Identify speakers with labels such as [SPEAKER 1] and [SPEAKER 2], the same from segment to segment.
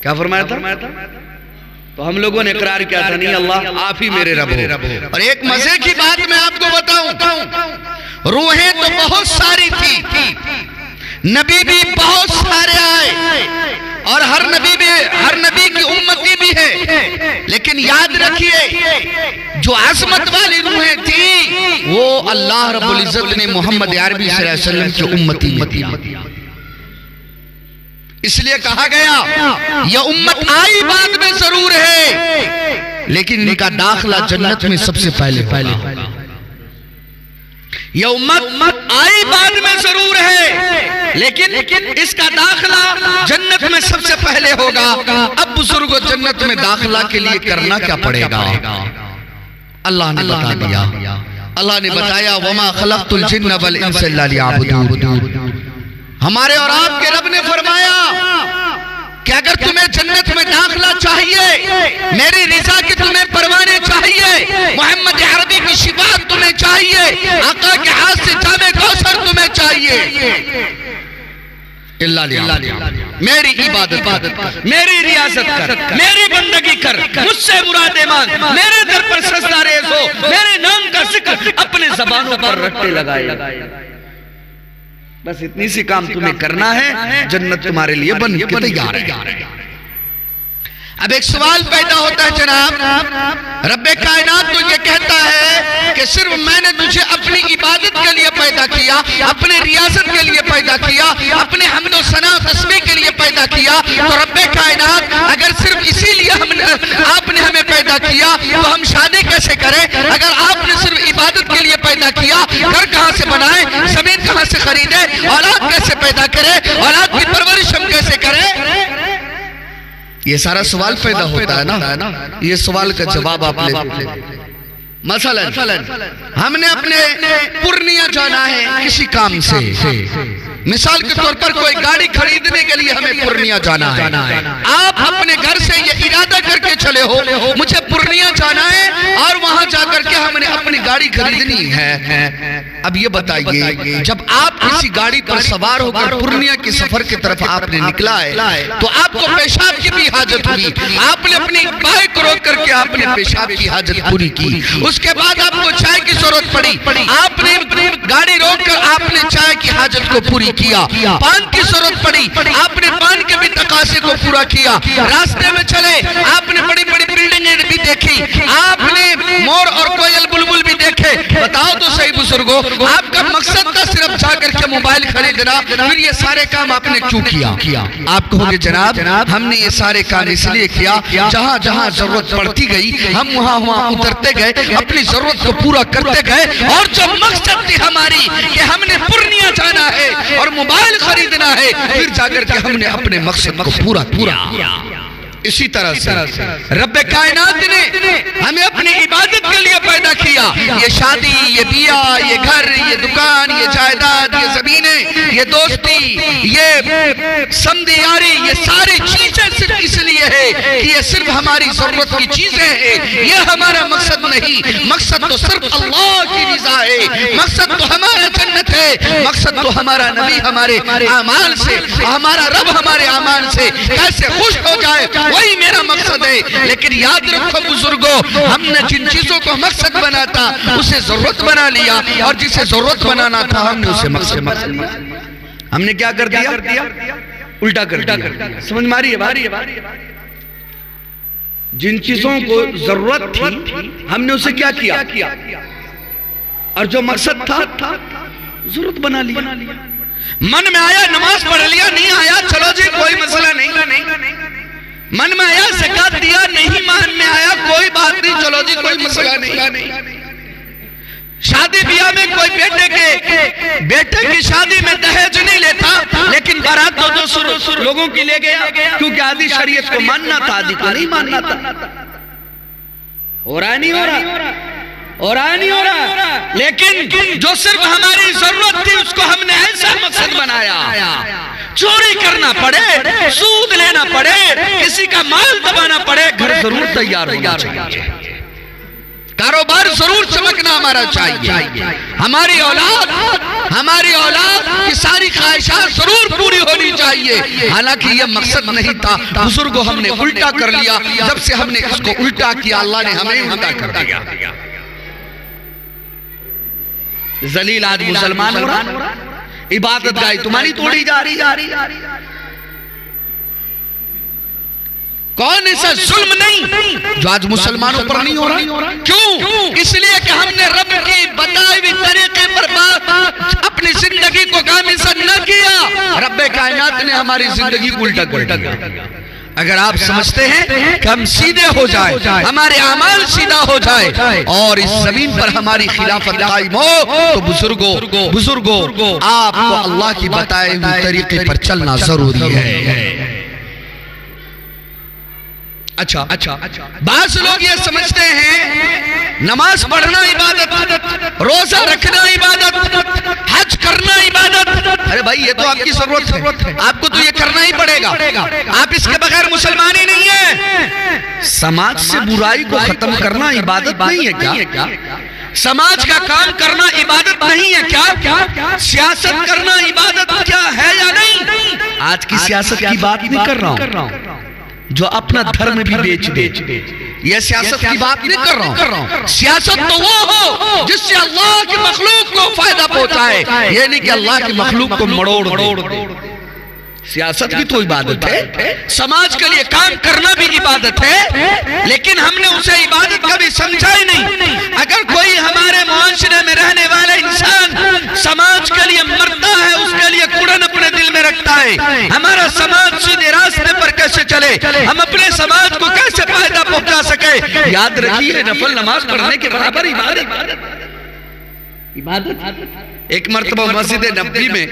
[SPEAKER 1] کیا فرمایا تھا؟ تو ہم لوگوں نے اقرار کیا تھا نہیں اللہ آپ ہی میرے رب ہو. اور ایک مزے کی بات میں آپ کو بتاؤں، روحیں تو بہت ساری تھی، نبی بھی بہت سارے آئے اور ہر نبی کی امتی بھی ہے، لیکن یاد رکھیے جو عظمت والی روحیں تھی وہ اللہ رب العزت نے محمد عربی صلی اللہ علیہ وسلم کی امتی میں دی. اس لیے کہا گیا یہ امت آئی بعد میں ضرور ہے لیکن ان کا داخلہ جنت میں سب سے پہلے ہوگا. یہ امت آئی بعد میں ضرور ہے لیکن اس کا داخلہ جنت میں سب سے پہلے ہوگا. اب بزرگوں جنت میں داخلہ کے لیے کرنا کیا پڑے گا؟ اللہ نے بتا دیا. اللہ نے بتایا وَمَا خَلَقْتُ الْجِنَّ وَالْإِنسَ إِلَّا لِيَعْبُدُونِ. ہمارے اور آپ کے رب نے فرمایا کہ اگر تمہیں جنت میں داخلہ چاہیے، میری رضا کی تمہیں پروانے چاہیے، محمد عربی کی شفاعت تمہیں چاہیے، آقا کے ہاتھ سے جام کوثر تمہیں چاہیے، میری عبادت کر، میری ریاضت کر، میری بندگی کر، مجھ سے مرادیں مانگ، میرے در پر سجدہ ریز ہو، میرے نام کا ذکر اپنے زبانوں پر رٹے لگائے. بس اتنی سی کام تمہیں کرنا ہے، جنت تمہارے لیے بن کے تیار ہے. اب ایک سوال پیدا ہوتا ہے جناب، رب کائنات تو یہ کہتا ہے کہ صرف میں نے تجھے اپنی عبادت کے لیے پیدا کیا، اپنے ریاست کے لیے پیدا کیا، اپنے حمد و ثنا و تسبیح کے لیے پیدا کیا. تو رب کائنات اگر صرف اسی لیے آپ نے ہمیں پیدا کیا تو ہم شادی کیسے کریں؟ اگر آپ نے صرف عبادت کے لیے پیدا کیا، گھر کہاں سے بنائیں، زمین کہاں سے خریدیں، اولاد کیسے پیدا کریں، اولاد کی پرورش ہم کیسے کریں؟ یہ سارا سوال پیدا ہوتا ہے نا. یہ سوال کا جواب آپ لے. مثلا ہم نے اپنے پورنیہ جانا ہے کسی کام سے، مثال کے طور پر کوئی گاڑی خریدنے کے لیے ہمیں پورنیہ جانا ہے. آپ اپنے گھر سے یہ ارادہ کر کے چلے ہو مجھے پورنیہ جانا ہے اور وہاں جا کر کے ہم نے اپنی گاڑی خریدنی ہے. اب یہ بتائیے جب آپ کسی گاڑی پر سوار ہو کر پورنیہ کی سفر کی طرف آپ نے نکلا ہے تو آپ کو پیشاب کی بھی حاجت ہوئی، آپ نے اپنی بائک روک کر کے آپ نے پیشاب کی حاجت پوری کی. اس کے بعد آپ کو چائے کی ضرورت پڑی، آپ نے گاڑی روک کر آپ نے چائے کی حاجت کو پوری کیا. پان کی ضرورت پڑی، آپ نے پان کے بھی تقاضے کو پورا کیا. راستے میں چلے آپ نے بڑی بڑی بلڈنگیں بھی دیکھی، آپ نے مور اور کوئل بلبل بھی دیکھے. بتاؤ تو صحیح بزرگوں، آپ کا مقصد تھا صرف جا کر کے موبائل خریدنا، پھر یہ سارے کام آپ نے کیوں کیا؟ آپ کہو گے جناب ہم نے یہ سارے کام اس لیے کیا جہاں جہاں ضرورت پڑتی گئی ہم وہاں اترتے گئے، اپنی ضرورت کو پورا کرتے گئے. اور جو مقصد تھی ہماری کہ ہم نے پورنیہ جانا ہے اور موبائل خریدنا ہے، پھر جا کر کے ہم نے اپنے مقصد کو پورا کیا. اسی طرح سے رب کائنات نے ہمیں اپنی عبادت کے لیے پیدا کیا. یہ شادی، یہ بیاہ، یہ گھر، یہ دکان، یہ جائیداد، یہ زمینیں، یہ دوستی، یہ سمدھی یاری، یہ ساری چیزیں صرف اس لیے ہے کہ یہ صرف ہماری ضرورت کی چیزیں ہیں. یہ ہمارا مقصد نہیں. مقصد تو صرف اللہ کی رضا ہے، مقصد تو ہمارا جنت ہے، مقصد تو ہمارا نبی ہمارے اعمال سے، ہمارا رب ہمارے اعمال سے کیسے خوش ہو جائے، وہی میرا مقصد ہے. لیکن یاد رکھو بزرگوں، ہم نے جن چیزوں کو مقصد بنا تھا اسے ضرورت بنا لیا، اور جسے ضرورت بنانا تھا ہم نے اسے مقصد ہم نے کیا کر دیا؟ الٹا کر دیا. سمجھ ماری ہے؟ جن چیزوں کو ضرورت تھی ہم نے اسے کیا کیا، اور جو مقصد تھا ضرورت بنا لیا. من میں آیا نماز پڑھ لیا، نہیں آیا چلو جی کوئی مسئلہ نہیں. من میں آیا زکات دیا، نہیں من میں آیا کوئی بات نہیں، چلو جی کوئی مسئلہ نہیں. شادی بیاہ میں کوئی بیٹے کی شادی میں دہیج نہیں لیتا، لیکن بارات 200 لوگوں کی لے گیا کیونکہ آدھی شریعت کو ماننا تھا، آدھی کو نہیں ماننا تھا. ہو رہا نہیں ہو رہا. لیکن جو صرف ہماری ضرورت تھی اس کو ہم نے ایسا مقصد بنایا، چوری کرنا پڑے، سود لینا پڑے، کسی کا مال دبانا پڑے، گھر ضرور تیار ہونا چاہیے. کاروبار ضرور چمکنا ہمارا چاہیے، ہماری اولاد کی ساری خواہشات ضرور پوری ہونی چاہیے۔ حالانکہ یہ مقصد نہیں تھا، بزرگوں ہم نے الٹا کر لیا۔ جب سے ہم نے اس کو الٹا کیا، اللہ نے ہمیں الٹا کر دیا۔ ذلیل آج مسلمان ہو رہا، عبادت گاہ تمہاری توڑی جا رہی۔ کون ایسا ظلم نہیں جو آج مسلمانوں پر نہیں ہو رہا؟ کیوں؟ اس لیے کہ ہم نے رب کی بتائی ہوئی طریقے پر اپنی زندگی کو گامزن نہ کیا۔ رب کائنات نے ہماری زندگی کو الٹا کر دیا۔ اگر آپ سمجھتے ہیں کہ ہم سیدھے ہو جائیں، ہمارے اعمال سیدھا ہو جائے اور اس زمین پر ہماری خلافت قائم ہو، تو بزرگوں آپ کو اللہ کی بتائے ہوئے طریقے پر چلنا ضروری ہے۔ اچھا بعض لوگ یہ سمجھتے ہیں نماز پڑھنا عبادت، روزہ رکھنا عبادت، حج کرنا عبادت۔ ارے بھائی یہ تو آپ کی ضرورت ہے، آپ کو تو یہ کرنا ہی پڑے گا، آپ اس کے بغیر مسلمان ہی نہیں ہیں۔ سماج سے برائی کو ختم کرنا عبادت نہیں ہے کیا؟ سماج کا کام کرنا عبادت نہیں ہے کیا؟ سیاست کرنا عبادت کیا ہے یا نہیں؟ آج کی سیاست کی بات نہیں کر رہا ہوں جو اپنا دھرم بھی بیچ دے، یہ سیاست کی بات نہیں کر رہا ہوں۔ سیاست تو وہ ہو جس سے اللہ کی مخلوق کو فائدہ پہنچائے، یہ نہیں کہ اللہ کی مخلوق کو مڑوڑ دے۔ سیاست بھی تو عبادت ہے، سماج کے لیے کام کرنا بھی عبادت ہے، لیکن ہم نے اسے عبادت کبھی سمجھا ہی نہیں۔ اگر کوئی ہمارے معاشرے میں رہنے والا انسان سماج کے لیے مرتا ہے، اس کے لیے کڑن اپنے دل میں رکھتا ہے، ہمارا سماج سیدھے راستے پر کیسے چلے، ہم اپنے سماج کو کیسے فائدہ پہنچا سکے، یاد رکھیے نفل نماز پڑھنے کے برابر عبادت۔ ایک مرتبہ مسجد نبوی میں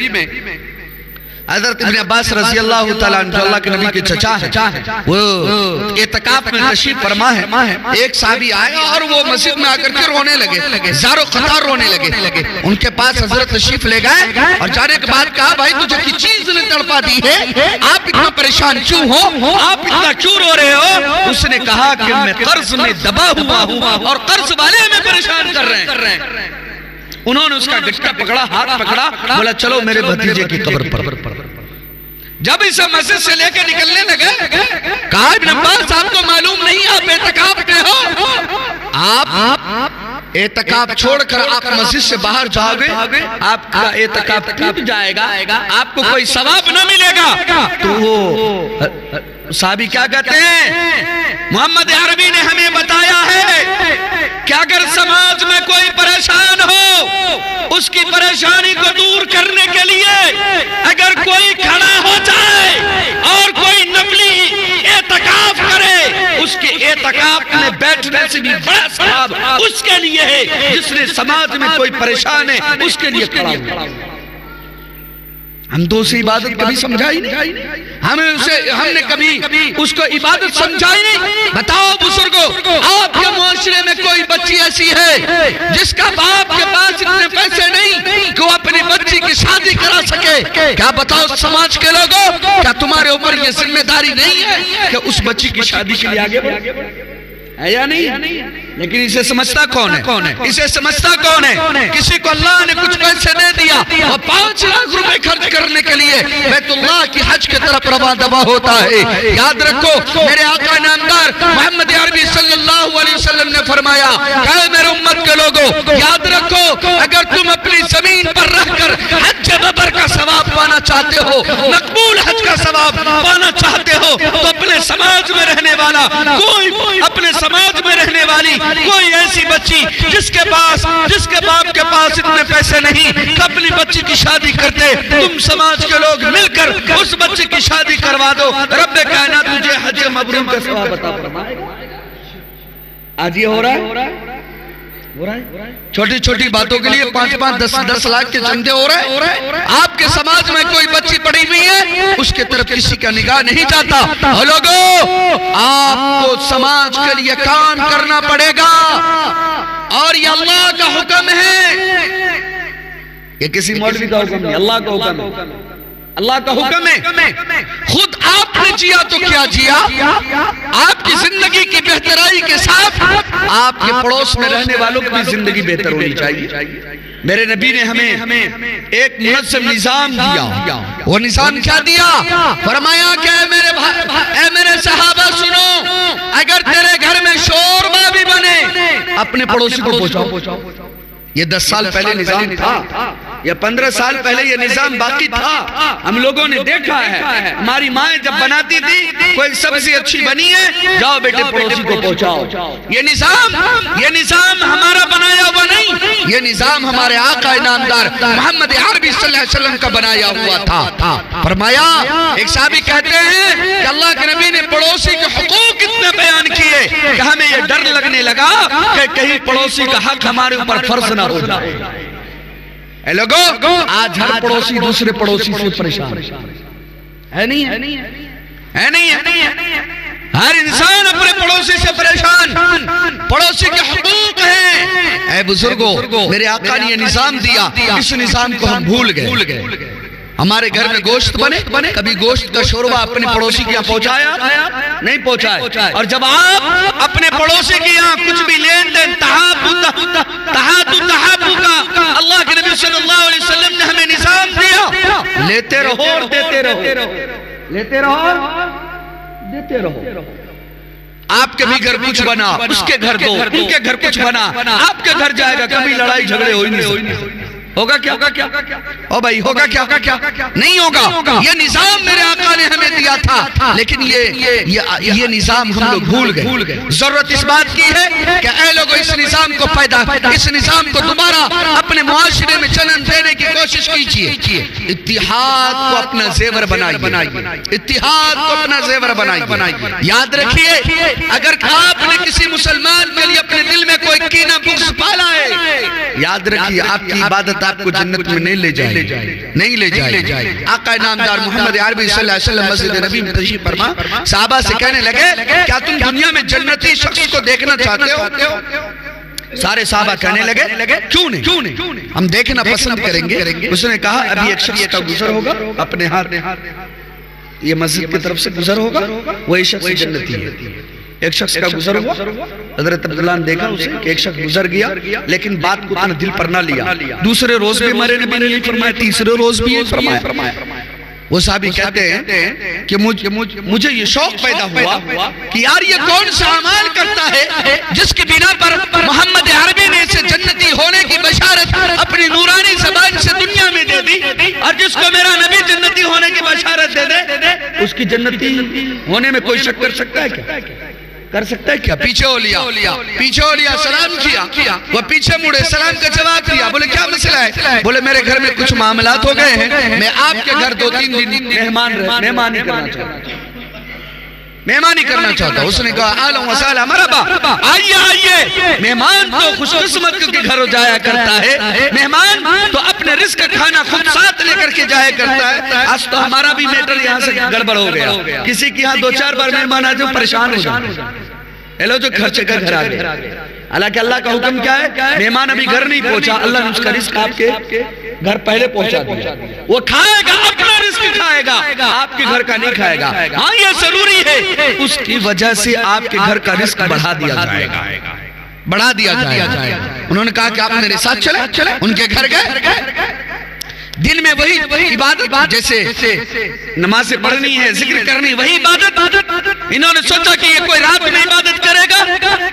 [SPEAKER 1] حضرت ابن عباس رضی اللہ تعالیٰ عنہ، جو اللہ کے نبی کے چچا ہے، وہ اعتکاف میں تشریف فرما ہے۔ ایک صحابی آئے اور وہ مسجد میں آ کر کے رونے لگے، زارو قطار رونے لگے۔ ان کے پاس حضرت تشریف لے گئے اور جانے کے بعد کہا، بھائی تجھے کی چیز نے تڑپا دی ہے، آپ اتنا پریشان کیوں ہو، آپ اتنا کیوں رو رہے ہو؟ اس نے کہا کہ میں قرض میں دبا ہوا ہوں اور قرض والے ہمیں پریشان کر رہے ہیں۔ انہوں نے اس کا گٹھا پکڑا، ہاتھ پکڑا، بولا چلو میرے بھتیجے کی قبر پر۔ جب اسے مسجد سے لے کے نکلنے لگے، کہا ابن عباس آپ کو معلوم نہیں آپ اعتکاف میں ہو، آپ اعتکاف چھوڑ کر آپ مسجد سے باہر جاؤ گے، آپ کا اعتکاف ٹوٹ جائے گا، آپ کو کوئی ثواب نہ ملے گا۔ تو وہ صحابی کیا کہتے ہیں، محمد عربی نے ہمیں بتایا ہے کہ اگر سماج میں کوئی پریشان ہو، اس کی پریشانی کو دور کرنے کے لیے اگر کوئی کھڑا ہو جائے اور کوئی نفلی اعتکاف کرے، اس کے اعتکاف میں بیٹھنے سے بھی بڑا ثواب اس کے لیے ہے جس نے سماج میں کوئی پریشان ہے اس کے لیے کھڑا ہو۔ ہم تو اسے عبادت کبھی سمجھائی نہیں، ہم نے کبھی اس کو عبادت سمجھائی نہیں۔ بتاؤ بزرگوں، آپ کے معاشرے میں کوئی بچی ایسی ہے جس کا باپ کے پاس اتنے پیسے نہیں کہ وہ اپنی بچی کی شادی کرا سکے؟ کیا بتاؤ سماج کے لوگوں، کیا تمہارے اوپر یہ ذمہ داری نہیں ہے کہ اس بچی کی شادی کے لیے آگے بڑھے؟ ہے یا نہیں؟ لیکن اسے سمجھتا کون ہے؟ اسے سمجھتا کون ہے؟ کسی کو اللہ نے کچھ پیسے دے دیا اور 5 لاکھ روپے خرچ کرنے کے لیے بیت اللہ کی حج کی طرف رواں دوا ہوتا ہے۔ یاد رکھو میرے آقا نامدار محمد عربی صلی اللہ علیہ وسلم نے فرمایا کہ میرے امت کے لوگوں یاد رکھو، اگر تم اپنی زمین پر رہ کر حج ببر کا ثواب پانا چاہتے ہو، مقبول حج کا ثواب پانا چاہتے ہو، تو اپنے سماج میں رہنے والا اپنے سماج میں رہنے والی کوئی ایسی بچی جس کے باپ کے پاس اتنے پیسے نہیں کہ اپنی بچی کی شادی کرتے، تم سماج کے لوگ مل کر اس بچی کی شادی کروا دو، رب کائنات تجھے حج مبرور کا ثواب عطا فرمائے گا۔ آج یہ ہو رہا ہے، چھوٹی چھوٹی باتوں کے لیے 5-5 10 لاکھ کے چندے ہو رہے ہیں۔ آپ کے سماج میں کوئی بچی پڑی ہوئی ہے، اس کے طرف کسی کا نگاہ نہیں جاتا۔ اور لوگوں، آپ کو سماج کے لیے کام کرنا پڑے گا اور یہ اللہ کا حکم ہے، یہ کسی مولوی کا حکم نہیں، اللہ کا حکم ہے۔ اللہ کا حکم ہے، خود آپ نے جیا تو کیا جیا، آپ کی زندگی کی بہترائی کے ساتھ آپ کے پڑوس میں رہنے والوں کی زندگی بہتر ہونی چاہیے۔ میرے نبی نے ہمیں ایک منظم نظام دیا۔ وہ نظام کیا دیا؟ فرمایا کہ اے میرے صحابہ سنو، اگر تیرے گھر میں شوربہ بھی بنے اپنے پڑوسی کو پہنچاؤ۔ یہ 10 سال پہلے نظام تھا یا 15 سال پہلے یہ نظام باقی تھا؟ ہم لوگوں نے دیکھا ہے، ہماری مائیں جب بناتی تھی کوئی سبزی اچھی بنی ہے، جاؤ بیٹے پڑوسی کو پہنچاؤ۔ یہ نظام ہمارا بنایا ہوا نہیں، یہ نظام ہمارے آقا انعامدار محمد عربی صلی اللہ علیہ وسلم کا بنایا ہوا تھا۔ فرمایا، ایک صحابی کہتے ہیں کہ اللہ کے نبی نے پڑوسی کے حقوق اتنے بیان کیے کہ ہمیں یہ ڈر لگنے لگا کہ کہیں پڑوسی کا حق ہمارے اوپر فرض نہ ہو جائے۔ اے لوگو، آج ہر پڑوسی دوسرے پڑوسی سے پریشان ہے، نہیں ہے؟ ہر انسان اپنے پڑوسی سے پریشان۔ پڑوسی کے حقوق ہیں۔ اے بزرگوں، میرے آقا نے یہ نظام دیا، اس نظام کو ہم بھول گئے۔ ہمارے گھر میں گوشت بنے، کبھی گوشت کا شوربہ اپنے پڑوسی کے یہاں پہنچایا؟ نہیں پہنچایا۔ اور جب آپ اپنے پڑوسی کے یہاں کچھ بھی لین دین تحابو کا اللہ کے نبی صلی اللہ علیہ وسلم نے ہمیں نظام دیا، لیتے رہو اور دیتے رہو، لیتے رہو دیتے رہو۔ آپ کے بھی گھر کچھ بنا، اس کے گھر دو، ان کے گھر کچھ بنا، آپ کے گھر جائے گا، کبھی لڑائی جھگڑے ہوئی نہیں۔ ہوگا کیا؟ او بھائی، ہوگا کیا؟ نہیں ہوگا۔ یہ نظام میرے آقا نے ہمیں دیا تھا، لیکن یہ نظام ہم لوگ بھول گئے۔ ضرورت اس بات کی ہے کہ اے لوگوں، اس نظام کو دوبارہ اپنے معاشرے میں جنم دینے کی کوشش کیجئے۔ اتحاد کو اپنا زیور بنائیے، اتحاد کو اپنا زیور بنائیے۔ یاد رکھیے، اگر آپ نے کسی مسلمان کے لیے اپنے دل میں کوئی کینہ بغض پالا ہے، یاد رکھیے آپ کی عبادت آپ کو جنت میں نہیں لے جائے۔ آقا انعامدار محمد عربی صلی اللہ علیہ وسلم مسجد نبی میں تشریف فرما صحابہ سے کہنے لگے، کیا تم دنیا میں جنتی شخص کو دیکھنا چاہتے ہو؟ سارے صحابہ کہنے لگے، کیوں نہیں، ہم دیکھنا پسند کریں گے۔ اس نے کہا، ابھی ایک شخص کا گزر ہوگا اپنے ہاتھ، یہ مسجد کی طرف سے گزر ہوگا، وہی شخص جنتی ہے۔ ایک شخص کا گزر ہوا، حضرت عبداللہ نے دیکھا اسے کہ ایک شخص گزر گیا، لیکن بات کو اتنا دل پر نہ لیا۔ دوسرے روز بھی ہمارے نبی نے یہ فرمایا، تیسرے روز بھی یہ فرمایا۔ وہ صحابی کہتے ہیں کہ مجھے یہ شوق پیدا ہوا کہ یار یہ کون سا عمل کرتا ہے جس کی بنا پر محمد عربی نے اسے جنتی ہونے کی بشارت اپنی نورانی زبان سے دنیا میں دے دی، اور جس کو میرا نبی جنتی ہونے کی بشارت دے دے، اس کی جنتی ہونے میں کوئی شک کر سکتا ہے کیا؟ کر سکتا ہے کیا؟ پیچھے ہو لیا، سلام کیا، وہ پیچھے مڑے، سلام کا جواب دیا۔ بولے کیا مسئلہ ہے؟ بولے میرے گھر میں کچھ معاملات ہو گئے ہیں، میں آپ کے گھر 2-3 دن مہمانی کرنا چاہتا ہوں۔ اس نے کہا، اہلا و سہلا، مرحبا، آئیے۔ مہمان تو خوش قسمت کے گھر جایا کرتا ہے، مہمان تو اپنے رزق کا کھانا خود ساتھ لے کر کے جایا کرتا ہے۔ آج تو ہمارا بھی میٹر یہاں سے گڑبڑ ہو گیا، کسی کی یہاں 2-4 بار مہمان آ جاؤ پریشان ہو جاؤ، لو جو خرچے کا گھر آ گیا۔ حالانکہ اللہ کا حکم کیا ہے؟ مہمان ابھی گھر نہیں پہنچا، اللہ نے اس کا رزق آپ کے گھر پہلے پہنچا دیا، وہ کھائے گا، اپنا رزق کھائے گا، آپ کے گھر کا نہیں کھائے گا۔ ہاں یہ ضروری ہے، اس کی وجہ سے آپ کے گھر کا رزق بڑھا دیا جائے گا۔ انہوں نے کہا کہ آپ میرے ساتھ چلیں، ان کے گھر گئے۔ دن میں وہی عبادت، جیسے نمازیں پڑھنی ہے، ذکر کرنی، وہی عبادت۔ انہوں نے سوچا کہ یہ کوئی رات میں عبادت کرے گا،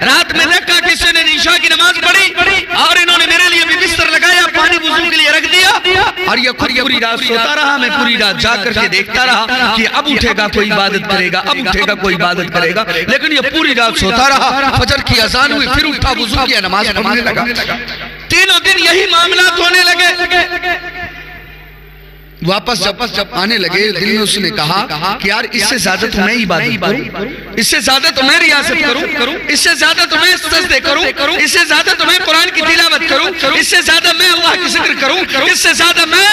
[SPEAKER 1] رات میں دیکھا کسی نے عشاء کی نماز پڑھی، اور انہوں نے میرے لیے بھی بستر لگایا، پانی وضو کے لیے رکھ دیا، اور یہ خود پوری رات سوتا رہا۔ میں پوری رات جا کر کے دیکھتا رہا کہ اب اٹھے گا کوئی عبادت کرے گا، اب اٹھے گا کوئی عبادت کرے گا، لیکن یہ پوری رات سوتا رہا۔ فجر کی اذان ہوئی، پھر اٹھا، وضو کیا، نماز پڑھنے لگا۔ تینوں دن یہی معاملات ہونے لگے۔ واپس جب آنے لگے، دل میں اس نے کہا کہ یار اس سے زیادہ تو میں عبادت کروں، اس سے زیادہ تو میں ریاضت کروں، اس سے زیادہ تو میں سجدے کروں، اس سے زیادہ تو میں قرآن کی تلاوت کروں، اس سے زیادہ میں اللہ کی ذکر کروں، اس سے زیادہ میں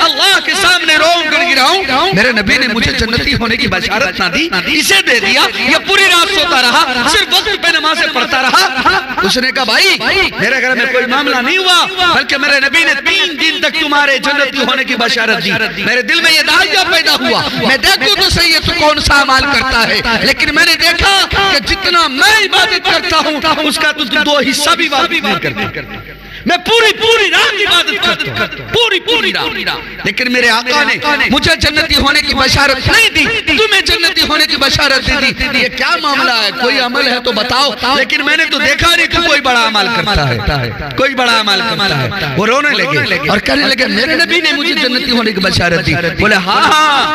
[SPEAKER 1] اللہ کے سامنے روؤں گڑگڑاؤں۔ میرے نبی نے مجھے جنتی ہونے کی بشارت نہ دی، اسے دے دیا۔ یہ پوری رات سوتا رہا، صرف وقت پہ نمازیں پڑھتا رہا۔ اس نے کہا بھائی میرے گھر میں کوئی معاملہ نہیں ہوا، بلکہ میرے نبی نے 3 دن تک تمہارے جنتی ہونے کی بشارت دی دی، میرے دل میں یہ داعیہ پیدا ہوا، میں دیکھوں تو صحیح ہے تو کون سا عمال کرتا ہے، لیکن میں نے دیکھا کہ جتنا میں عبادت کرتا ہوں اس کا تو 2 حصہ بھی عبادت نہیں کرتا، میں پوری رات عبادت کرتا ہوں، پوری رات، لیکن میرے آقا نے مجھے جنتی ہونے کی بشارت نہیں دی، تمہیں جنتی ہونے کی بشارت دی۔ یہ کیا معاملہ ہے؟ کوئی عمل ہے تو بتاؤ، لیکن میں نے تو دیکھا نہیں کہ کوئی بڑا عمل کرتا ہے، کوئی بڑا عمل کرتا ہے۔ وہ رونے لگے اور کہنے لگے میرے نبی نے مجھے جنتی ہونے کی بشارت دی۔ بولے ہاں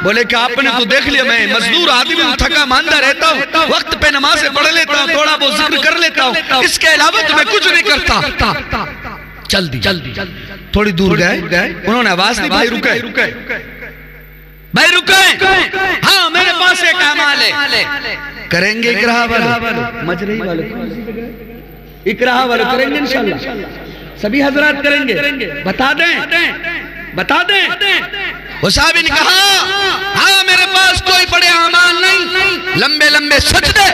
[SPEAKER 1] بولے کہ آپ نے تو دیکھ لیا، میں مزدور آدمی ہوں، تھکا ماندہ رہتا ہوں، وقت پہ نمازیں پڑھ لیتا ہوں، تھوڑا بہت ذکر کر لیتا ہوں، اس کے علاوہ تو میں کچھ نہیں کرتا۔ چل دی تھوڑی دور گئے، انہوں نے آواز دی بھائی رکے، ہاں میرے پاس ایک اعمال ہے، کریں گے اکراہ والے، مجرہی والے، اکراہ والے کریں گے انشاءاللہ، سبھی حضرات کریں گے، بتا دیں۔ وہ صحابی نے کہا ہاں میرے پاس کوئی بڑے اعمال نہیں، لمبے سجدے،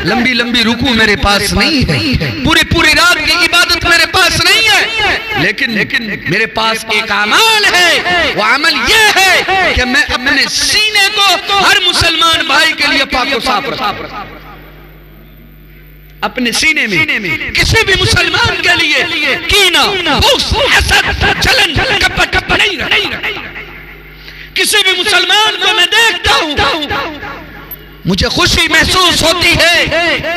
[SPEAKER 1] لمبی رکوع میرے پاس نہیں ہے، پوری رات کی عبادت میرے پاس نہیں ہے، لیکن میرے پاس ایک عمل ہے، وہ عمل یہ ہے کہ میں اپنے سینے کو ہر مسلمان بھائی کے لیے پاک و صاف رکھوں، اپنے سینے میں کسی بھی مسلمان کے لیے کینہ، بغض، حسد، جلن، کپٹ نہیں رکھتا۔ کسی بھی مسلمان کو میں دیکھتا ہوں مجھے خوشی محسوس ہوتی ہے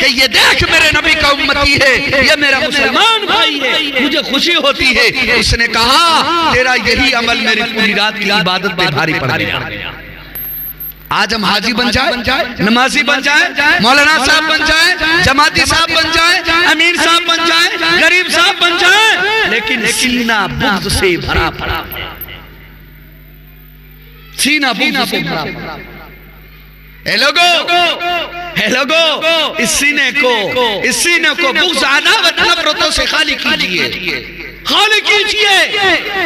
[SPEAKER 1] کہ یہ دیکھ میرے نبی کا امتی ہے، یہ میرا مسلمان بھائی ہے، مجھے خوشی ہوتی ہے۔ اس نے کہا تیرا یہی عمل میری پوری رات کی عبادت پہ بھاری پڑ گیا۔ آج ہم حاجی بن جائیں، نمازی بن جائیں، مولانا صاحب بن جائیں، جماعتی صاحب بن جائیں، امیر صاحب بن جائیں، غریب صاحب بن جائیں، لیکن سینہ بغض سے بھرا پڑا، سینہ بغض سے بھرا پڑا۔ اے لوگو اس سینے کو بغض، عداوت، نفرتوں سے خالی کیجئے،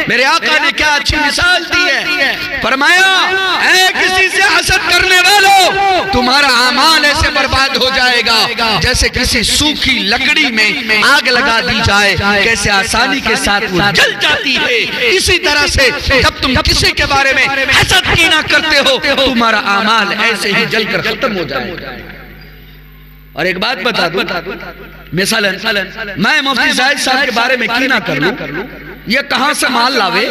[SPEAKER 1] میرے آقا نے کیا اچھی مثال دی ہے، فرمایا اے کسی سے حسد کرنے والوں، تمہارا اعمال ایسے برباد ہو جائے گا جیسے کسی سوکھی لکڑی میں آگ لگا دی جائے، کیسے آسانی کے ساتھ وہ جل جاتی ہے، اسی طرح سے جب تم کسی کے بارے میں حسد کینہ کرتے ہو تمہارا اعمال ایسے ہی جل کر ختم ہو جائے گا۔ اور ایک بات بتا دوں، مثلا میں مفتی زاہد صاحب کے بارے میں کینہ کر لوں، یہ کہاں سے مال لاوے،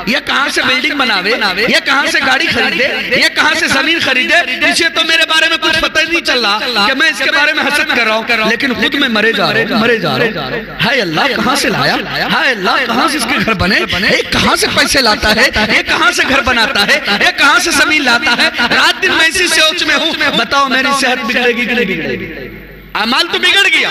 [SPEAKER 1] یہ کہاں سے بلڈنگ بناوے، یہ کہاں سے گاڑی خریدے، یہ کہاں سے زمین خریدے، اسے تو میرے بارے میں کچھ پتہ نہیں چل رہا کہ میں اس کے بارے میں حسد کر رہا ہوں، لیکن خود میں مرے جا رہا ہوں۔ ہائے اللہ کہاں سے لایا، ہائے اللہ کہاں سے اس کے گھر بنے، ایک کہاں سے پیسے لاتا ہے، ایک کہاں سے گھر بناتا ہے، ایک کہاں سے زمین لاتا ہے، رات دن میں اسی سوچ میں ہوں، بتاؤ میری صحت بگڑے گی کہ نہیں بگڑے گی؟ اعمال تو بگڑ گیا،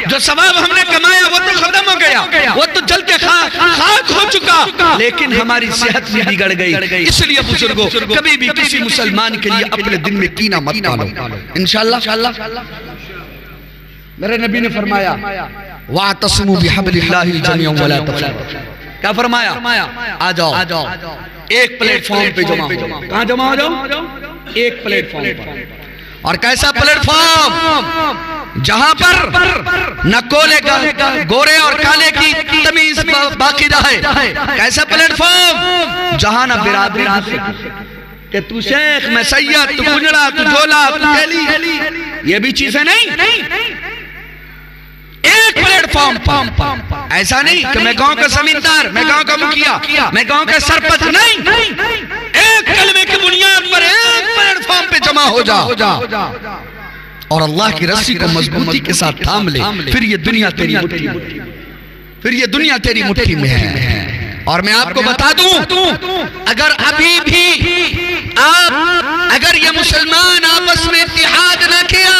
[SPEAKER 1] جو ثواب ہم نے کمایا وہ تو ختم ہو گیا، وہ تو جل کے خاک ہو چکا، لیکن ہماری صحت بھی بگڑ گئی۔ اس لیے بزرگوں کبھی بھی کسی مسلمان کے لیے اپنے دل میں کینہ مت پالو، انشاءاللہ۔ میرے نبی نے فرمایا وَاعْتَصِمُوا بِحَبْلِ اللَّهِ جَمِيعًا وَلَا تَفَرَّقُوا، کیا فرمایا؟ آ جاؤ ایک پلیٹ فارم پہ جمع ہو، کہاں جمع ہو جاؤ؟ ایک پلیٹ فارم پر۔ اور کیسا پلیٹ فارم؟ جہاں پر نہ گورے اور کالے کی تمیز باقی رہے۔ کیسا پلیٹ فارم؟ جہاں نہ برادری کہ تو شیخ میں سید، تو کنجڑا، تو جولا، تو کیلی، یہ بھی چیزیں نہیں۔ ایک پلیٹ فارم، ایسا نہیں کہ میں گاؤں کا زمیندار، میں گاؤں کا مکھیا، میں گاؤں کا سرپنچ، نہیں، ایک کلمے کی بنیاد پر ایک پلیٹ فارم پہ جمع ہو جا اور اللہ کی رسی کو مضبوطی کے ساتھ تھام لے، پھر یہ دنیا تیری مٹھی میں ہے۔ اور میں آپ کو بتا دوں اگر ابھی بھی اگر یہ مسلمان آپس میں اتحاد نہ کیا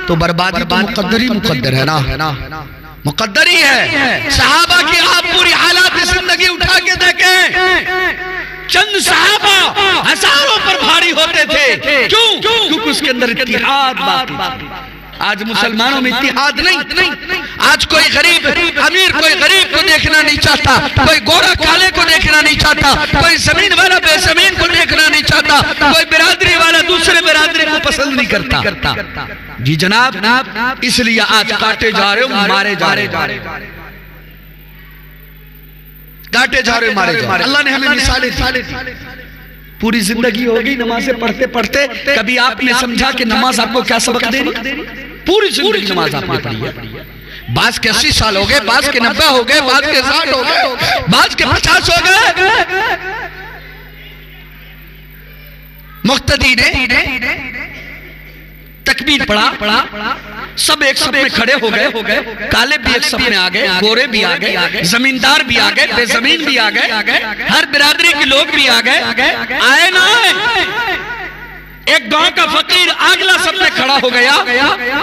[SPEAKER 1] تو بربادی تو مقدر ہے نا، مقدر ہی ہے۔ صحابہ کی آپ پوری حالات زندگی اٹھا کے دیکھیں، چند صحابہ ہزاروں پر بھاری ہوتے تھے، کیوں؟ کیونکہ اس کے اندر اتحاد باقی۔ آج مسلمانوں میں اتحاد نہیں، آج کوئی غریب امیر کوئی غریب کو دیکھنا نہیں چاہتا، کوئی گورا کالے کو دیکھنا نہیں چاہتا، کوئی زمین والا بے زمین کو دیکھنا نہیں چاہتا، کوئی برادری والا دوسرے برادری کو پسند نہیں کرتا۔ جی جناب، اس لیے آج کاٹے جا رہے ہو، مارے جا رہے۔ کاٹے جا رہے مارے جا رہے. اللہ نے ہمیں مثالیں دی. پوری زندگی ہوگی نمازیں پڑھتے پڑھتے, کبھی آپ نے سمجھا کہ نماز آپ کو کیا سبق دے رہی؟ پوری زندگی نماز آپ نے پڑھی ہے. بعض کے 80 سال ہو گئے, بعض کے 90 ہو گئے, بعض کے 60 ہو گئے, بعض کے 50 ہو گئے. مقتدی نے تکبیر پڑھا, سب ایک صف میں کھڑے ہو گئے, کالے بھی ایک صف میں آ گئے, گورے بھی آ گئے, زمیندار بھی آ گئے, بے زمین بھی آ گئے, ہر برادری کے لوگ بھی آ گئے. آئے نہ آئے, ایک گاؤں کا فقیر اگلا سب میں کھڑا ہو گیا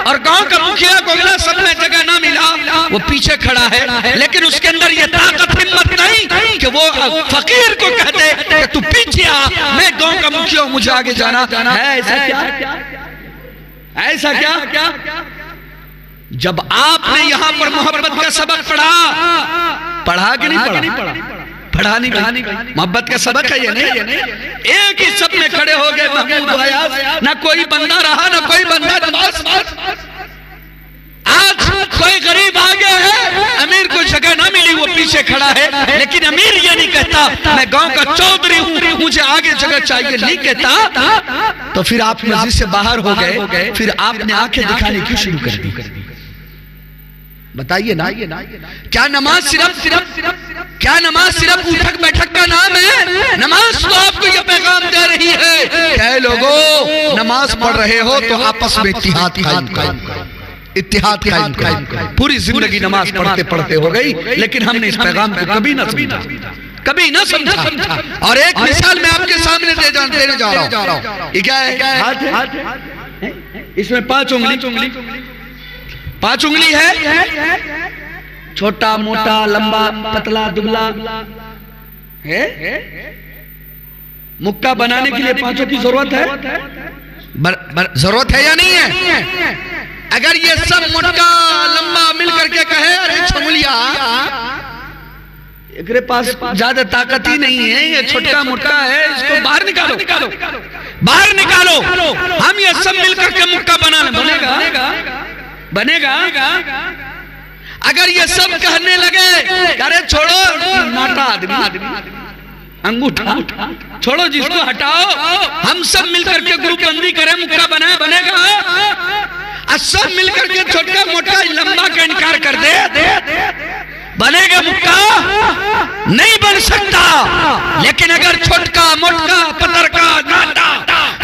[SPEAKER 1] اور گاؤں کا مکھیا کو اگلا سب میں جگہ نہ ملا, وہ پیچھے کھڑا ہے, لیکن اس کے اندر یہ طاقت ہمت نہیں کہ وہ فقیر کو کہتے کہ تو پیچھے آ, میں گاؤں کا مکھیا ہوں, مجھے آگے جانا ہے. ایسا کیا؟ جب آپ نے یہاں پر محبت کا سبق پڑھا کہ نہیں پڑھا؟ پڑھا نہیں. محبت کا سبق ہے یہ نہیں. ایک ہی سب میں کھڑے ہو گئے محمود و ایاز, نہ کوئی بندہ رہا نہ کوئی بندہ نماز. آج کوئی غریب آگے ہے, امیر کو جگہ نہ ملی, وہ پیچھے کھڑا ہے, لیکن امیر یہ نہیں کہتا میں گاؤں کا چودھری ہوں مجھے آگے جگہ چاہیے, نہیں کہتا. تو پھر آپ مسجد سے باہر ہو گئے, پھر آپ نے آنکھیں دکھانے کیوں شروع کر دی؟ بتائیے نا, کیا نماز صرف اٹھک بیٹھک کا نام ہے؟ نماز تو آپ کو یہ پیغام دے رہی ہے کہ اے لوگو, نماز پڑھ رہے ہو تو آپس میں اتحاد قائم کرو, اتحاد قائم کرو. پوری زندگی نماز پڑھتے پڑھتے ہو گئی, لیکن ہم نے اس پیغام کو کبھی نہ سمجھا. اور ایک مثال میں آپ کے سامنے دینے جا رہا ہوں. یہ کیا ہے؟ اس میں 5 انگلی ہے, چھوٹا موٹا لمبا پتلا دبلا ہے. مکہ بنانے کے لیے 5 کی ضرورت ہے, ضرورت ہے یا نہیں ہے؟ اگر یہ سب موٹا لمبا مل کر کے کہے ارے چھمولیا اگرے پاس زیادہ طاقت ہی نہیں ہے, یہ چھوٹا موٹا ہے, اس کو باہر نکالو, ہم یہ سب مل کر کے مکہ بنے گا. اگر یہ سب کہنے لگے ارے چھوڑو موٹا آدمی, انگوٹھا چھوڑو, جس کو ہٹاؤ, ہم سب مل کر کے گروپ بندی کریں, مکہ بنے گا. سب مل کر کے چھوٹا موٹا لمبا کا انکار کر دے, بنے گا مکہ؟ نہیں بن سکتا. لیکن اگر چھوٹا موٹا پتر کا ناٹا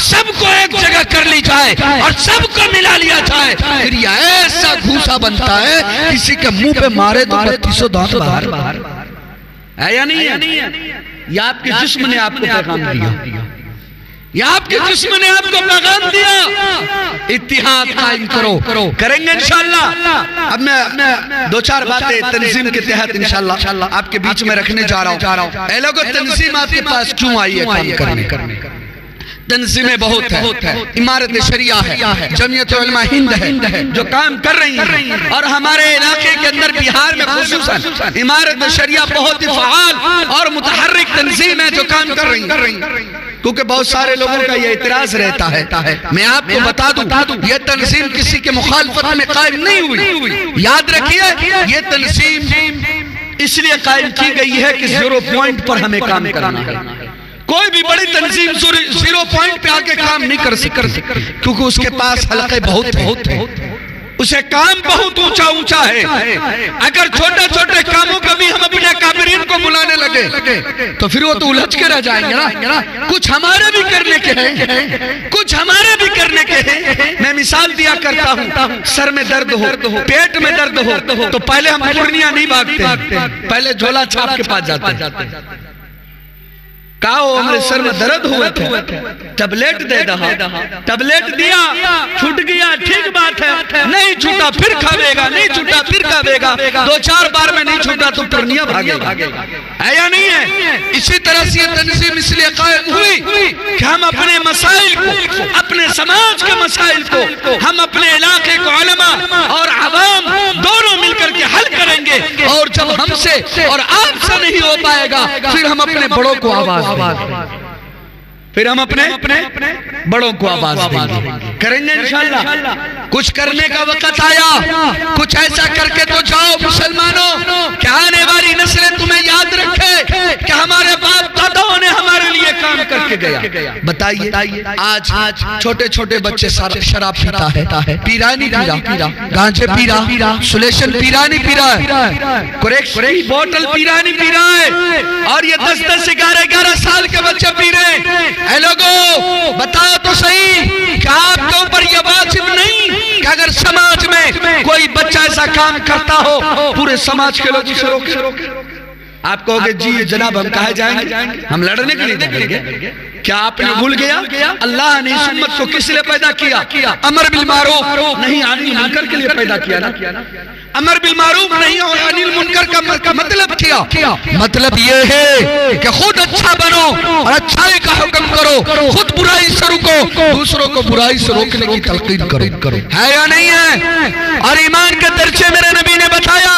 [SPEAKER 1] سب کو ایک جگہ کر لی جائے اور سب کو ملا لیا جائے, پھر یہ ایسا گھوسا بنتا ہے کسی کے منہ پہ مارے تو 32 دانت باہر ہے یا نہیں ہے؟ یہ آپ کے جسم نے آپ کو پیغام دیا, یہ آپ کے جسم نے آپ کو پیغام دیا. اتحاد قائم کرو, کریں گے انشاءاللہ. اب میں 2-4 باتیں تنظیم کے تحت انشاءاللہ آپ کے بیچ میں رکھنے جا رہا ہوں. اے لوگو, تنظیم آپ کے پاس کیوں آئی ہے کام کرنے؟ تنظیمیں بہت ہے, امارت شریعہ ہے, جمعیت علماء ہند ہے جو کام کر رہی ہیں, اور ہمارے علاقے کے اندر بہار میں خصوصاً امارت شریعہ بہت ہی فعال اور متحرک تنظیم ہے جو کام کر رہی ہیں. کیونکہ بہت سارے لوگوں کا یہ اعتراض رہتا ہے. میں آپ کو بتا دوں, یہ تنظیم کسی کے مخالفت میں قائم نہیں ہوئی. یاد رکھیے, یہ تنظیم اس لیے قائم کی گئی ہے کہ 0 پوائنٹ پر ہمیں کام کرنا ہے. کوئی بھی بڑی تنظیم 0 پوائنٹ پہ آکے کام نہیں کر سکتی, کیونکہ اس کے پاس حلقے بہت ہیں, اسے کام بہت اونچا ہے. اگر چھوٹے کاموں کا بھی ہم اپنے کابرین کو بلانے لگے تو پھر وہ تو الجھ کے رہ جائیں گے نا. کچھ ہمارے بھی کرنے کے ہیں, میں مثال دیا کرتا ہوں. سر میں درد ہو, پیٹ میں درد ہو, تو پہلے ہم پورنیہ نہیں بھاگتے, پہلے جھولا چھاپ کے پاس جاتے ہیں. کہو ہمارے سر میں درد ہوئے تھے, ٹیبلیٹ دے دہا, ٹیبلیٹ دیا, چھوٹ گیا, ٹھیک بات ہے, نہیں چھوٹا پھر کھاوے گا, نہیں چھوٹا پھر کھاوے گا, 2-4 بار میں نہیں چھوٹا تو پورنیہ بھاگے گا, ہے یا نہیں ہے؟ اسی طرح سے یہ تنظیم اس لیے قائم ہوئی کہ ہم اپنے مسائل کو, اپنے سماج کے مسائل کو ہم اپنے علاقے کو علماء اور عوام دونوں مل کر کے حل کریں گے. اور جب ہم سے اور آپ سے نہیں ہو پائے گا, پھر ہم اپنے بڑوں کو آواز پھر ہم اپنے بڑوں کو آواز دیں گے, کریں گے انشاءاللہ. کچھ کرنے کا وقت آیا، کچھ ایسا کر کے تو جاؤ مسلمانوں کہ آنے والی نسلیں تمہیں یاد رکھے کہ ہمارے باپ داداؤں نے ہمارے لیے کام کر کے گیا۔ بتائیے آج چھوٹے چھوٹے بچے شراب پیتا ہے، پیرا نہیں پیرا، گانجے پیرا، سلیشن پیرا نہیں پیرا ہے، کریکس بوٹل پیرا نہیں پیرا ہے، اور یہ 10-10 11 سال کے بچے پی رہے ہیں۔ اے لوگوں بتاؤ تو صحیح کہ آپ کے اوپر یہ واجب نہیں کہ اگر سماج میں کوئی بچہ ایسا کام کرتا ہو پورے سماج کے لوگ اسے روکے؟ آپ کہو گے جی جناب ہم کہاں جائیں گے، ہم لڑنے کے لیے جائیں گے؟ کیا آپ نے بھول گیا اللہ نے اس امت کو کس لیے پیدا کیا؟ امر بالمعروف نہیں عنی المنکر کے لیے پیدا کیا نا۔ امر بالمعروف نہیں عنی المنکر کا مطلب کیا؟ مطلب یہ ہے کہ خود اچھا بنو اور اچھائی کا حکم کرو، خود برائی سے رکو، دوسروں کو برائی سے روکنے کی تلقین کرو، ہے یا نہیں ہے؟ اور ایمان کے درجے میرے نبی نے بتایا،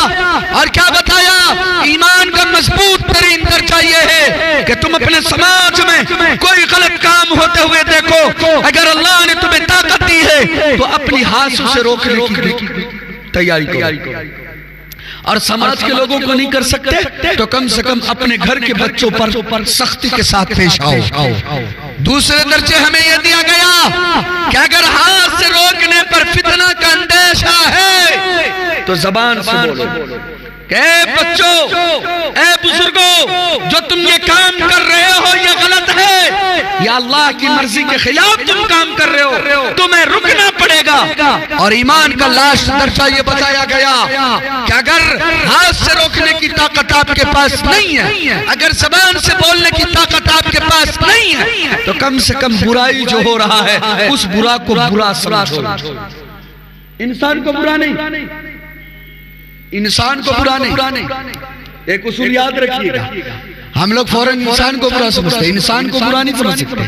[SPEAKER 1] اور کیا بتایا؟ ایمان کا مضبوط ترین درجہ یہ ہے کہ تم اپنے سماج میں کوئی غلط کام ہوتے ہوئے دیکھو، اگر اللہ نے تمہیں طاقت دی ہے تو اپنی ہاتھوں سے روکنے کی تیاری کرو، اور سماج کے لوگوں کو نہیں کر سکتے تو کم سے کم اپنے گھر کے بچوں پر سختی کے ساتھ پیش آؤ۔ دوسرے درجے ہمیں یہ دیا گیا کہ اگر ہاتھ سے روکنے پر فتنہ کا اندیشہ ہے تو زبان سے بولو کہ اے بچوں، اے بزرگوں، جو تم یہ کام کر رہے ہو یہ غلط ہے، یا اللہ کی مرضی کے خلاف تم کام کر رہے ہو، تمہیں رکنا پڑے گا۔ اور ایمان کا لاسٹ درجہ یہ بتایا گیا کہ اگر ہاتھ سے روکنے کی طاقت آپ کے پاس نہیں ہے، اگر زبان سے بولنے کی طاقت آپ کے پاس نہیں ہے، تو کم سے کم برائی جو ہو رہا ہے اس برا کو برا سمجھو۔ انسان کو برا نہیں، انسان کو برا نہیں۔ ایک اصول یاد رکھیے گا، ہم لوگ فوراً انسان کو برا سمجھتے ہیں، انسان کو برا نہیں سمجھ سکتے۔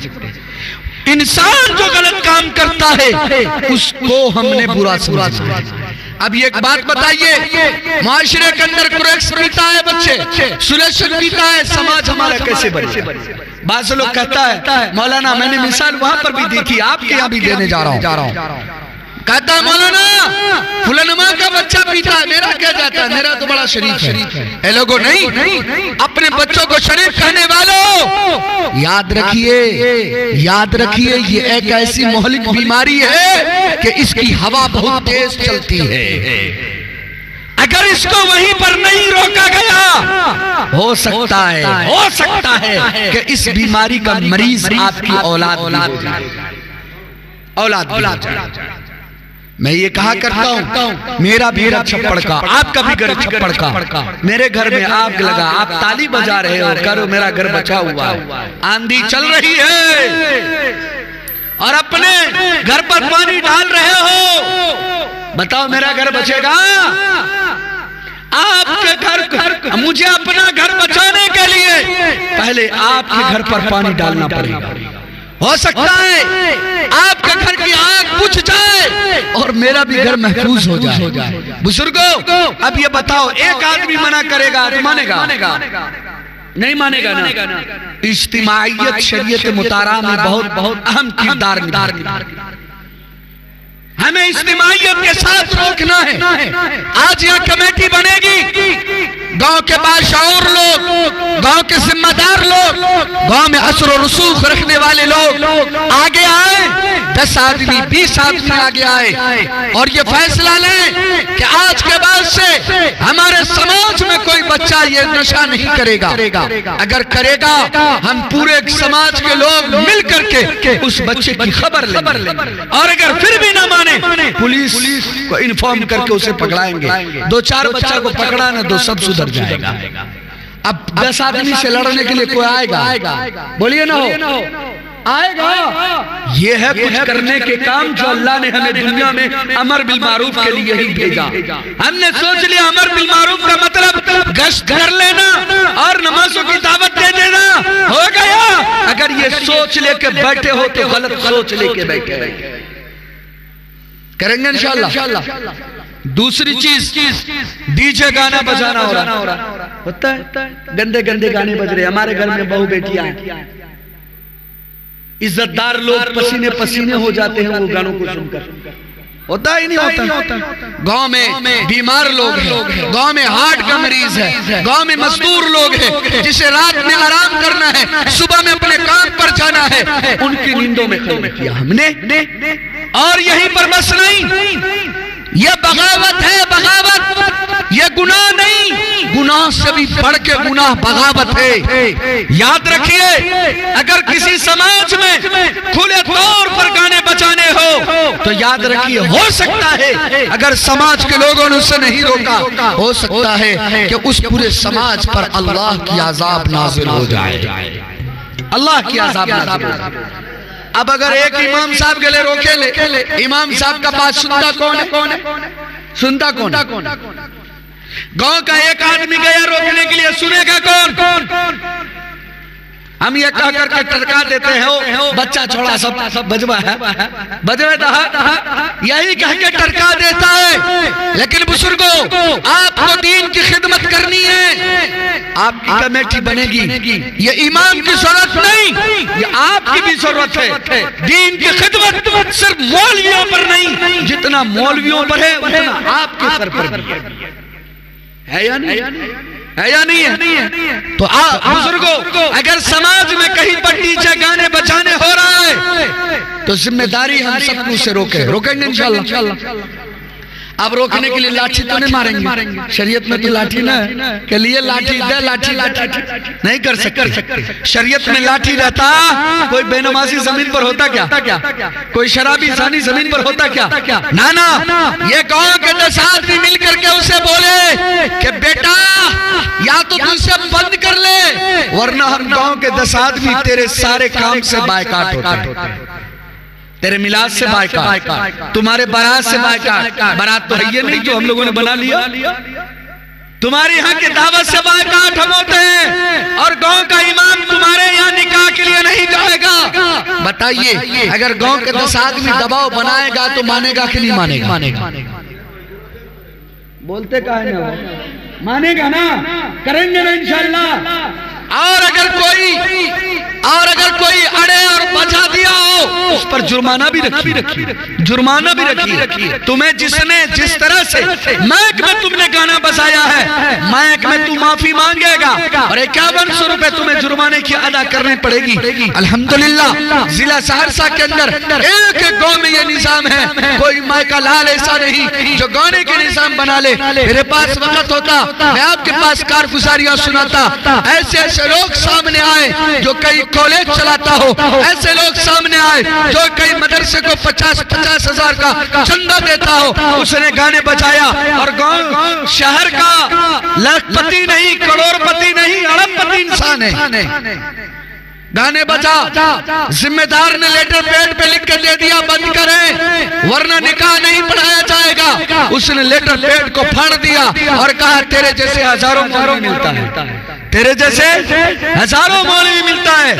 [SPEAKER 1] انسان جو غلط کام کرتا ہے اس کو ہم نے برا سمجھا۔ اب یہ ایک بات بتائیے، معاشرے کے اندر کریکس پیتا ہے بچے، سلیشن پیتا ہے، سماج ہمارا کیسے بنے؟ بعض لوگ کہتا ہے مولانا میں نے مثال وہاں پر بھی دیکھی، آپ کے یہاں بھی دینے جا رہا ہوں، کہتا ہے مولانا فلانما کا بچہ پیتا ہے، میرا کیا جاتا ہے، میرا تو بڑا شریف ہے۔ اے لوگوں نہیں، اپنے بچوں کو شریف کہنے والوں یاد رکھیے یہ ایک ایسی مہلک بیماری ہے کہ اس کی ہوا بہت تیز چلتی ہے، اگر اس کو وہیں پر نہیں روکا گیا ہو سکتا ہے کہ اس بیماری کا مریض آپ کی اولاد جائے۔ میں یہ کہا کرتا ہوں میرا بھی گھر چھپڑ کا، آپ کا بھی گھر چھپڑ کا، میرے گھر میں آگ لگا، آپ تالی بجا رہے ہو، کرو میرا گھر بچا ہوا ہے، آندھی چل رہی ہے اور اپنے گھر پر پانی ڈال رہے ہو، بتاؤ میرا گھر بچے گا؟ آپ کے گھر، مجھے اپنا گھر بچانے کے لیے پہلے آپ کے گھر پر پانی ڈالنا پڑے گا۔ ہو سکتا ہے آپ کے گھر کی آگ بجھ جائے اور میرا بھی گھر محفوظ ہو جائے۔ بزرگوں اب یہ بتاؤ، ایک آدمی منع کرے گا تو مانے گا؟ نہیں مانے گا نا۔ اجتماعیت شریعت مطالعہ میں بہت اہم کردار نبھاتی، ہمیں اجتماعیت کے ساتھ روکنا ہے۔ آج یہاں کمیٹی بنے گی، گاؤں کے باشعور لوگ، گاؤں کے ذمہ دار لوگ، گاؤں میں اثر و رسوخ رکھنے والے لوگ آگے آئے، 10 آدمی 20 آدمی آگے آئے اور یہ فیصلہ لیں کہ آج کے بعد سے ہمارے سماج میں کوئی بچہ یہ نشہ نہیں کرے گا، اگر کرے گا ہم پورے سماج کے لوگ مل کر کے اس بچے کی خبر لیں، اور اگر پھر بھی نہ مانے پولیس کو انفارم کر کے اسے پکڑائیں گے۔ 2-4 بچہ کو پکڑانا تو سب سدھر جائے گا۔ اب 10 آدمی سے لڑنے کے لیے کوئی آئے گا؟ بولیے نہ ہو، آئے گا۔ یہ ہے کچھ کرنے کے کام جو اللہ نے ہمیں دنیا میں امر بالمعروف کے لیے ہی بھیجا۔ ہم نے سوچ لیا امر بالمعروف کا مطلب گشت کر لینا اور نمازوں کی دعوت دے دینا، ہو گیا۔ اگر یہ سوچ لے کے بیٹھے ہو تو غلط سوچ لے کے بیٹھے کریں گے انشاءاللہ۔ دوسری چیز ڈی جے گانا بجانا ہو رہا ہوتا ہے، گندے گانے بج رہے، ہمارے گھر میں بہو بیٹیاں ہیں، عزت دار لوگ پسینے ہو جاتے ہیں وہ گانوں کو سن کر، ہوتا ہی نہیں ہوتا. گاؤں میں بیمار لوگ ہیں, گاؤں میں ہارٹ کا مریض ہے, گاؤں میں مزدور لوگ ہیں جسے رات میں آرام کرنا ہے, صبح میں اپنے کام پر جانا ہے, ان کی نیندوں میں خلل کیا ہم نے. اور یہیں پر بس نہیں, یہ بغاوت ہے, بغاوت یہ گناہ نہیں, گناہ سے بھی بڑھ کے گناہ بغاوت ہے. یاد رکھیے, اگر کسی سماج میں کھلے طور پر گانے بجانے ہو تو یاد رکھیے ہو سکتا ہے اگر سماج کے لوگوں نے اسے نہیں روکا, ہو سکتا ہے کہ اس پورے سماج پر اللہ کی عذاب نازل ہو جائے, اللہ کی عذاب نازل ہو جائے. اب اگر ایک امام صاحب کے لئے روکے لے, امام صاحب کا بات سنتا کون ہے؟ سنتا کون؟ گاؤں کا ایک آدمی گیا روکنے کے لیے, سنے گا کون؟ ہم یہ کہہ کر کے ٹرکا دیتے ہیں بچہ چھوڑا سب بجوا ہے, بجوے دہا یہی کہہ کے ٹرکا دیتا ہے. لیکن بزرگوں, آپ کو دین کی خدمت کرنی ہے, آپ کی کمیٹی بنے گی, یہ امام کی ضرورت نہیں, یہ آپ کی بھی ضرورت ہے. دین کی خدمت صرف مولویوں پر نہیں, جتنا مولویوں پر ہے اتنا آپ کے سر پر بھی ہے یا نہیں؟ ہے یا نہیں ہے؟ تو بزرگوں, اگر سماج میں کہیں پر نیچے گانے بجانے ہو رہا ہے تو ذمہ داری ہم سب کو سے روکیں گے انشاءاللہ. اب روکنے کے لیے لاٹھی تو نہیں ماریں گے, شریعت میں تو لاٹھی نہ ہے کہ لیے لاٹھی دے, لاٹھی نہیں کر سکتے. شریعت میں لاٹھی رہتا, کوئی بے نمازی زمین پر ہوتا کیا, کوئی شرابی زانی زمین پر ہوتا کیا؟ نا, یہ گاؤں کے 10 آدمی مل کر کے اسے بولے کہ بیٹا یا تو تم سے بند کر لے, ورنہ ہم گاؤں کے 10 آدمی تیرے سارے کام سے بائیکاٹ ہوتے ہیں, تیرے میلاد سے بائیکاٹ, تمہارے بارات سے بائیکاٹ. بارات تو ہے یہ نہیں جو ہم لوگوں نے بنا لیا, تمہاری یہاں کی دعوت سے بائیکاٹ ہم ہوتے ہیں, اور گاؤں کا امام تمہارے یہاں نکاح کے لیے نہیں جائے گا. بتائیے, اگر گاؤں کے 10 آدمی دباؤ بنائے گا تو مانے گا کہ نہیں مانے گا؟ بولتے کہاں نا, مانے گا نا, کریں گے نا انشاءاللہ. اور اگر کوئی اڑے اور بجا دیا ہو اس پر جرمانہ بھی رکھیے. تمہیں جس طرح سے مائک میں تم نے گانا بجایا ہے, مائک میں تم معافی مانگے گا اور 5100 روپے تمہیں جرمانے کی ادا کرنے پڑے گی. الحمدللہ ضلع سہرسہ کے اندر ایک گاؤں میں یہ نظام ہے, کوئی مائکہ لال ایسا نہیں جو گانے کے نظام بنا لے. میرے پاس وقت ہوتا میں آپ کے پاس کارگزاریاں سناتا, ایسے لوگ سامنے آئے جو کئی کالج چلاتا ہو, ایسے لوگ سامنے آئے جو کئی مدرسے کو 50 ہزار کا چندہ دیتا ہو, اس نے گانے بجایا اور گاؤں شہر کا لاکھ پتی نہیں, کروڑ پتی نہیں, ارب پتی انسان ہے, گانے بجا, ذمہ دار نے لیٹر پیڈ پہ لکھ کے دے دیا بند کریں ورنہ نکاح نہیں پڑھایا جائے گا. اس نے لیٹر پیڈ کو پھاڑ دیا اور کہا تیرے جیسے ہزاروں مولوی ملتا ہے, تیرے جیسے ہزاروں مولوی ملتا ہے.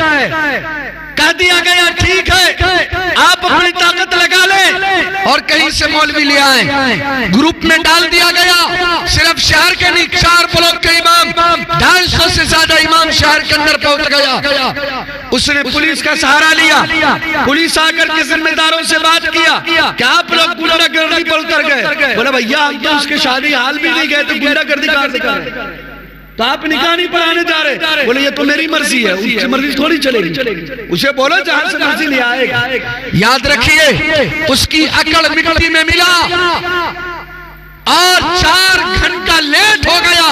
[SPEAKER 1] کہہ دیا گیا ٹھیک ہے, آپ اپنی طاقت لگا لیں اور کہیں سے مولوی لے آئیں. گروپ میں ڈال دیا گیا, صرف شہر کے نہیں 4 بلاک کے امام, 250 سے زیادہ امام شہر کے اندر پہنچ گیا. اس نے پولیس کا سہارا لیا, پولیس آ کر کے ذمہ داروں سے بات کیا کہ آپ لوگ گنڈا گردی پر کر گئے. بولا بھیا ہم تو اس کے شادی حال بھی نہیں گئے تو گنڈا گردی کہاں سے کر رہے, تو آپ نکاح نہیں پڑھانے جا رہے. بولے یہ تو میری مرضی ہے, اس کی مرضی تھوڑی چلے گی, اسے بولو جہاں سے مرضی لے آئے گا. یاد رکھیے اس کی عقل مٹی میں ملا اور 4 گھنٹہ لیٹ ہو گیا,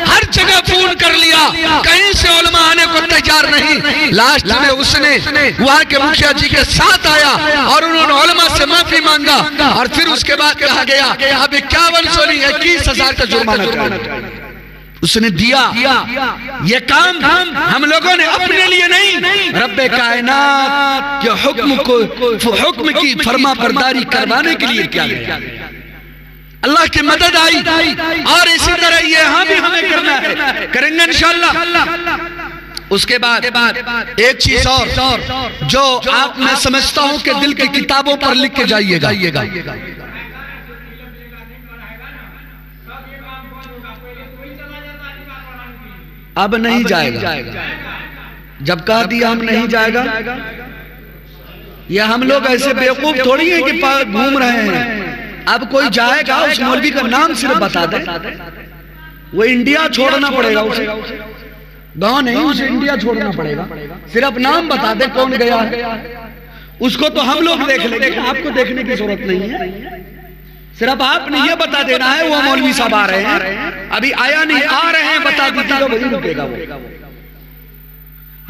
[SPEAKER 1] ہر جگہ فون کر لیا, کہیں سے علماء آنے کو تیار نہیں. لاسٹ میں اس نے وہاں کے مکھیا جی کے ساتھ آیا اور انہوں نے علماء سے معافی مانگا, اور پھر اس کے بعد کہا گیا اب 5100 نہیں 21,000 کا جرمانہ کرنا. اس نے دیا. یہ کام ہم لوگوں نے اپنے لیے نہیں, رب کائنات کے حکم کی فرما برداری کروانے کے لیے کیا گیا. اللہ کی مدد آئی, اور اسی طرح یہ ہاں بھی ہمیں کرنا ہے, کریں گے انشاءاللہ. اس کے بعد ایک چیز اور جو آپ میں سمجھتا ہوں کہ دل کی کتابوں پر لکھ کے جائیے گا. اب نہیں جائے گا, جب کہا دیا ہم نہیں جائے گا. یہ ہم لوگ ایسے بیوقوف تھوڑی ہیں کہ گھوم رہے ہیں, اب کوئی جائے گا اس مولوی کا نام صرف بتا دے، وہ انڈیا چھوڑنا پڑے گا اسے، گاؤں نہیں، اسے انڈیا چھوڑنا پڑے گا، صرف نام بتا دے کون گیا ہے، اس کو تو ہم لوگ دیکھ لیں گے، آپ کو دیکھنے کی ضرورت نہیں ہے، صرف آپ نے یہ بتا دینا ہے وہ مولوی صاحب آ رہے ہیں، ابھی آیا نہیں، آ رہے ہیں بتا دیتی تو وہی رکے گا وہ،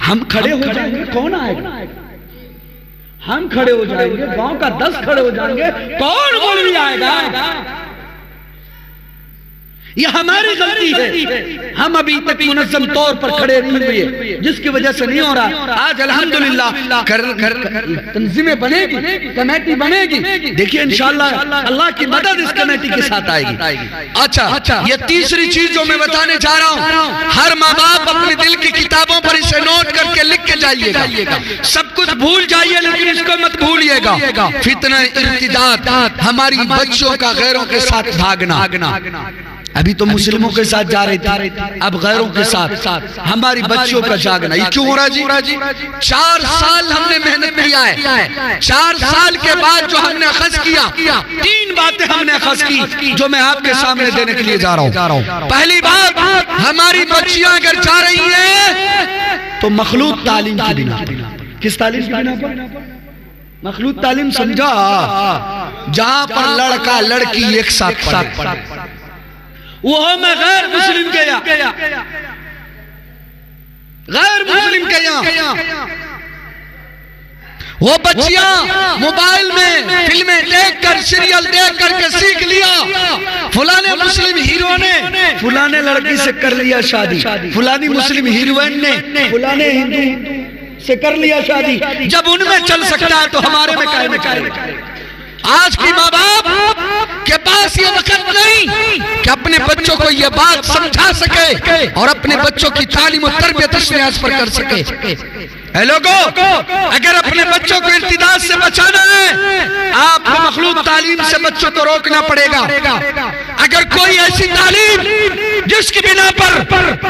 [SPEAKER 1] ہم کھڑے ہو جائیں گے کون آئے گا، ہم کھڑے ہو جائیں گے، گاؤں کا 10 کھڑے ہو جائیں گے، کون مولوی آئے گا، یہ ہماری غلطی ہے، ہم ابھی تک منظم طور پر کھڑے نہیں ہوئے، جس کی وجہ سے نہیں ہو رہا، آج الحمدللہ تنظیمیں بنے گی، کمیٹی بنے گی، دیکھیے انشاءاللہ اللہ کی مدد اس کمیٹی کے ساتھ آئے گی۔ اچھا یہ تیسری چیز جو میں بتانے جا رہا ہوں، ہر ماں باپ اپنے دل کی کتابوں پر اسے نوٹ کر کے لکھ کے جائیے گا، سب کچھ بھول جائیے لیکن اس کو مت بھولیے گا، فتنہ ارتداد، ہماری بچوں کا غیروں کے ساتھ بھاگنا، ابھی تو مسلموں کے ساتھ جا رہے تھے، اب غیروں کے ساتھ، ہماری بچیوں کا جاگنا، یہ کیوں ہو رہا جی؟ 4 سال ہم نے محنت کیا ہے، 4 سال کے بعد جو ہم نے اخذ کیا، 3 باتیں ہم نے اخذ کی جو میں آپ کے سامنے دینے کے لیے جا رہا ہوں۔ پہلی بات، ہماری بچیاں اگر جا رہی ہیں تو مخلوط تعلیم کی بنا پر، کس تعلیم کی بنا پر؟ مخلوط تعلیم سمجھا، جہاں پر لڑکا لڑکی ایک ساتھ پڑھے، وہ میں غیر مسلم کے یہاں، غیر مسلم کے یہاں وہ بچیاں موبائل میں فلمیں دیکھ کر، سیریل دیکھ کر کے سیکھ لیا، فلانے مسلم ہیرو نے فلانے لڑکی سے کر لیا شادی، فلانی مسلم ہیروئن نے فلانے ہندو سے کر لیا شادی، جب ان میں چل سکتا ہے تو ہمارے میں کائے میں کائے۔ آج کی ماں باپ کے پاس یہ وقت نہیں کہ اپنے بچوں کو یہ بات سمجھا سکے اور اپنے بچوں کی تعلیم و تربیت اس نیاز پر کر سکے۔ اے لوگو، اگر اپنے بچوں کو ارتداد سے بچانا ہے، آپ کو مخلوط تعلیم سے بچوں کو روکنا پڑے گا۔ اگر کوئی ایسی تعلیم جس کی بنا پر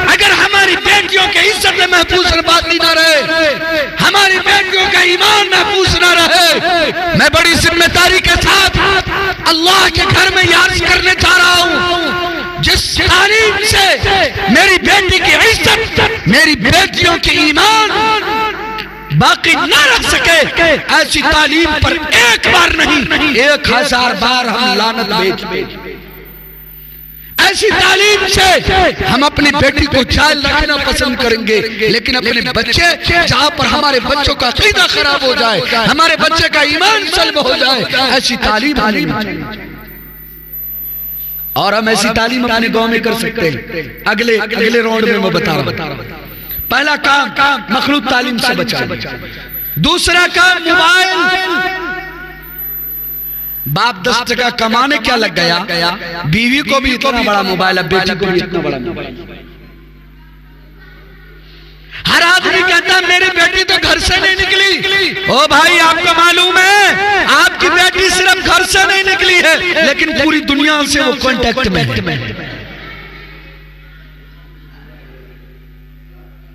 [SPEAKER 1] اگر ہماری بیٹیوں کے عزت محفوظ باقی نہ رہے، ہماری بیٹیوں کا ایمان محفوظ نہ رہے، میں بڑی ذمہ داری کے ساتھ اللہ کے گھر میں یاد کرنے چاہ رہا ہوں، جس تعلیم سے میری بیٹی کی عزت، میری بیٹیوں کی ایمان باقی نہ رکھ سکے، ایسی تعلیم پر ایک بار نہیں 1000 بار ہم لعنت بھیج، ایسی تعلیم سے ہم اپنی بیٹی کو جائل رکھنا پسند کریں گے، لیکن اپنے بچے جہاں پر ہمارے بچوں کا عقیدہ خراب ہو جائے، ہمارے بچے کا ایمان سلب ہو جائے، ایسی تعلیم ہمیں، اور ہم ایسی تعلیم اپنے گاؤں میں کر سکتے ہیں۔ اگلے راؤنڈ میں میں بتا رہا ہوں، پہلا کام مخلوط تعلیم سے بچانا، دوسرا کام موبائل، باپ 10 ٹکا کمانے کیا لگ گیا، بیوی کو بھی اتنا بڑا موبائل ہے، بیٹی کو بھی اتنا بڑا موبائل۔ ہر آدمی کہتا ہے میری بیٹی تو گھر سے نہیں نکلی، او بھائی آپ کو معلوم ہے آپ کی بیٹی صرف گھر سے نہیں نکلی ہے لیکن پوری دنیا سے وہ کانٹیکٹ میں ہے،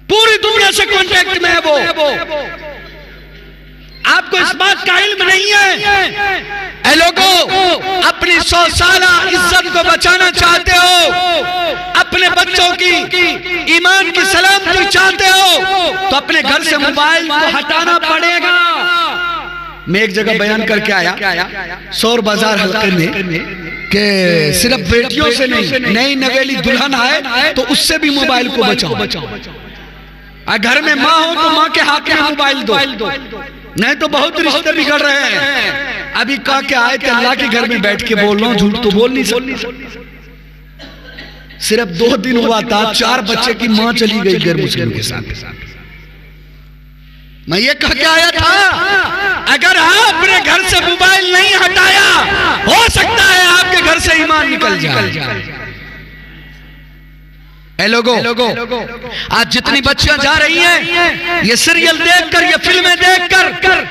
[SPEAKER 1] پوری دنیا سے کانٹیکٹ میں ہے وہ۔ آپ کو اس بات کا علم نہیں ہے؟ اے لوگو، اپنی 100 سالہ عزت کو بچانا چاہتے ہو، اپنے بچوں کی ایمان کی سلامتی چاہتے ہو تو اپنے گھر سے موبائل کو ہٹانا پڑے گا۔ میں ایک جگہ بیان کر کے آیا سور بازار حلقے میں کہ صرف بیٹیوں سے نہیں، نئی نویلی دلہن آئے تو اس سے بھی موبائل کو بچاؤ۔ گھر میں ماں ہو تو ماں کے ہاتھ میں موبائل دو، نہیں تو بہت رشتے بگڑ رہے ہیں۔ ابھی کہا کہ آئے تھے اللہ کے گھر میں بیٹھ کے بول رہا ہوں، جھوٹ تو بول نہیں سکتا۔ صرف 2 دن ہوا تھا، 4 بچے کی ماں چلی گئی غیر مسلم کے ساتھ۔ میں یہ کہا کہ آیا تھا اگر آپ نے گھر سے موبائل نہیں ہٹایا، ہو سکتا ہے آپ کے گھر سے ایمان نکل جائے۔ اے لوگو، آج جتنی بچیاں جا رہی ہیں یہ سیریل دیکھ کر، یہ فلمیں دیکھ کر،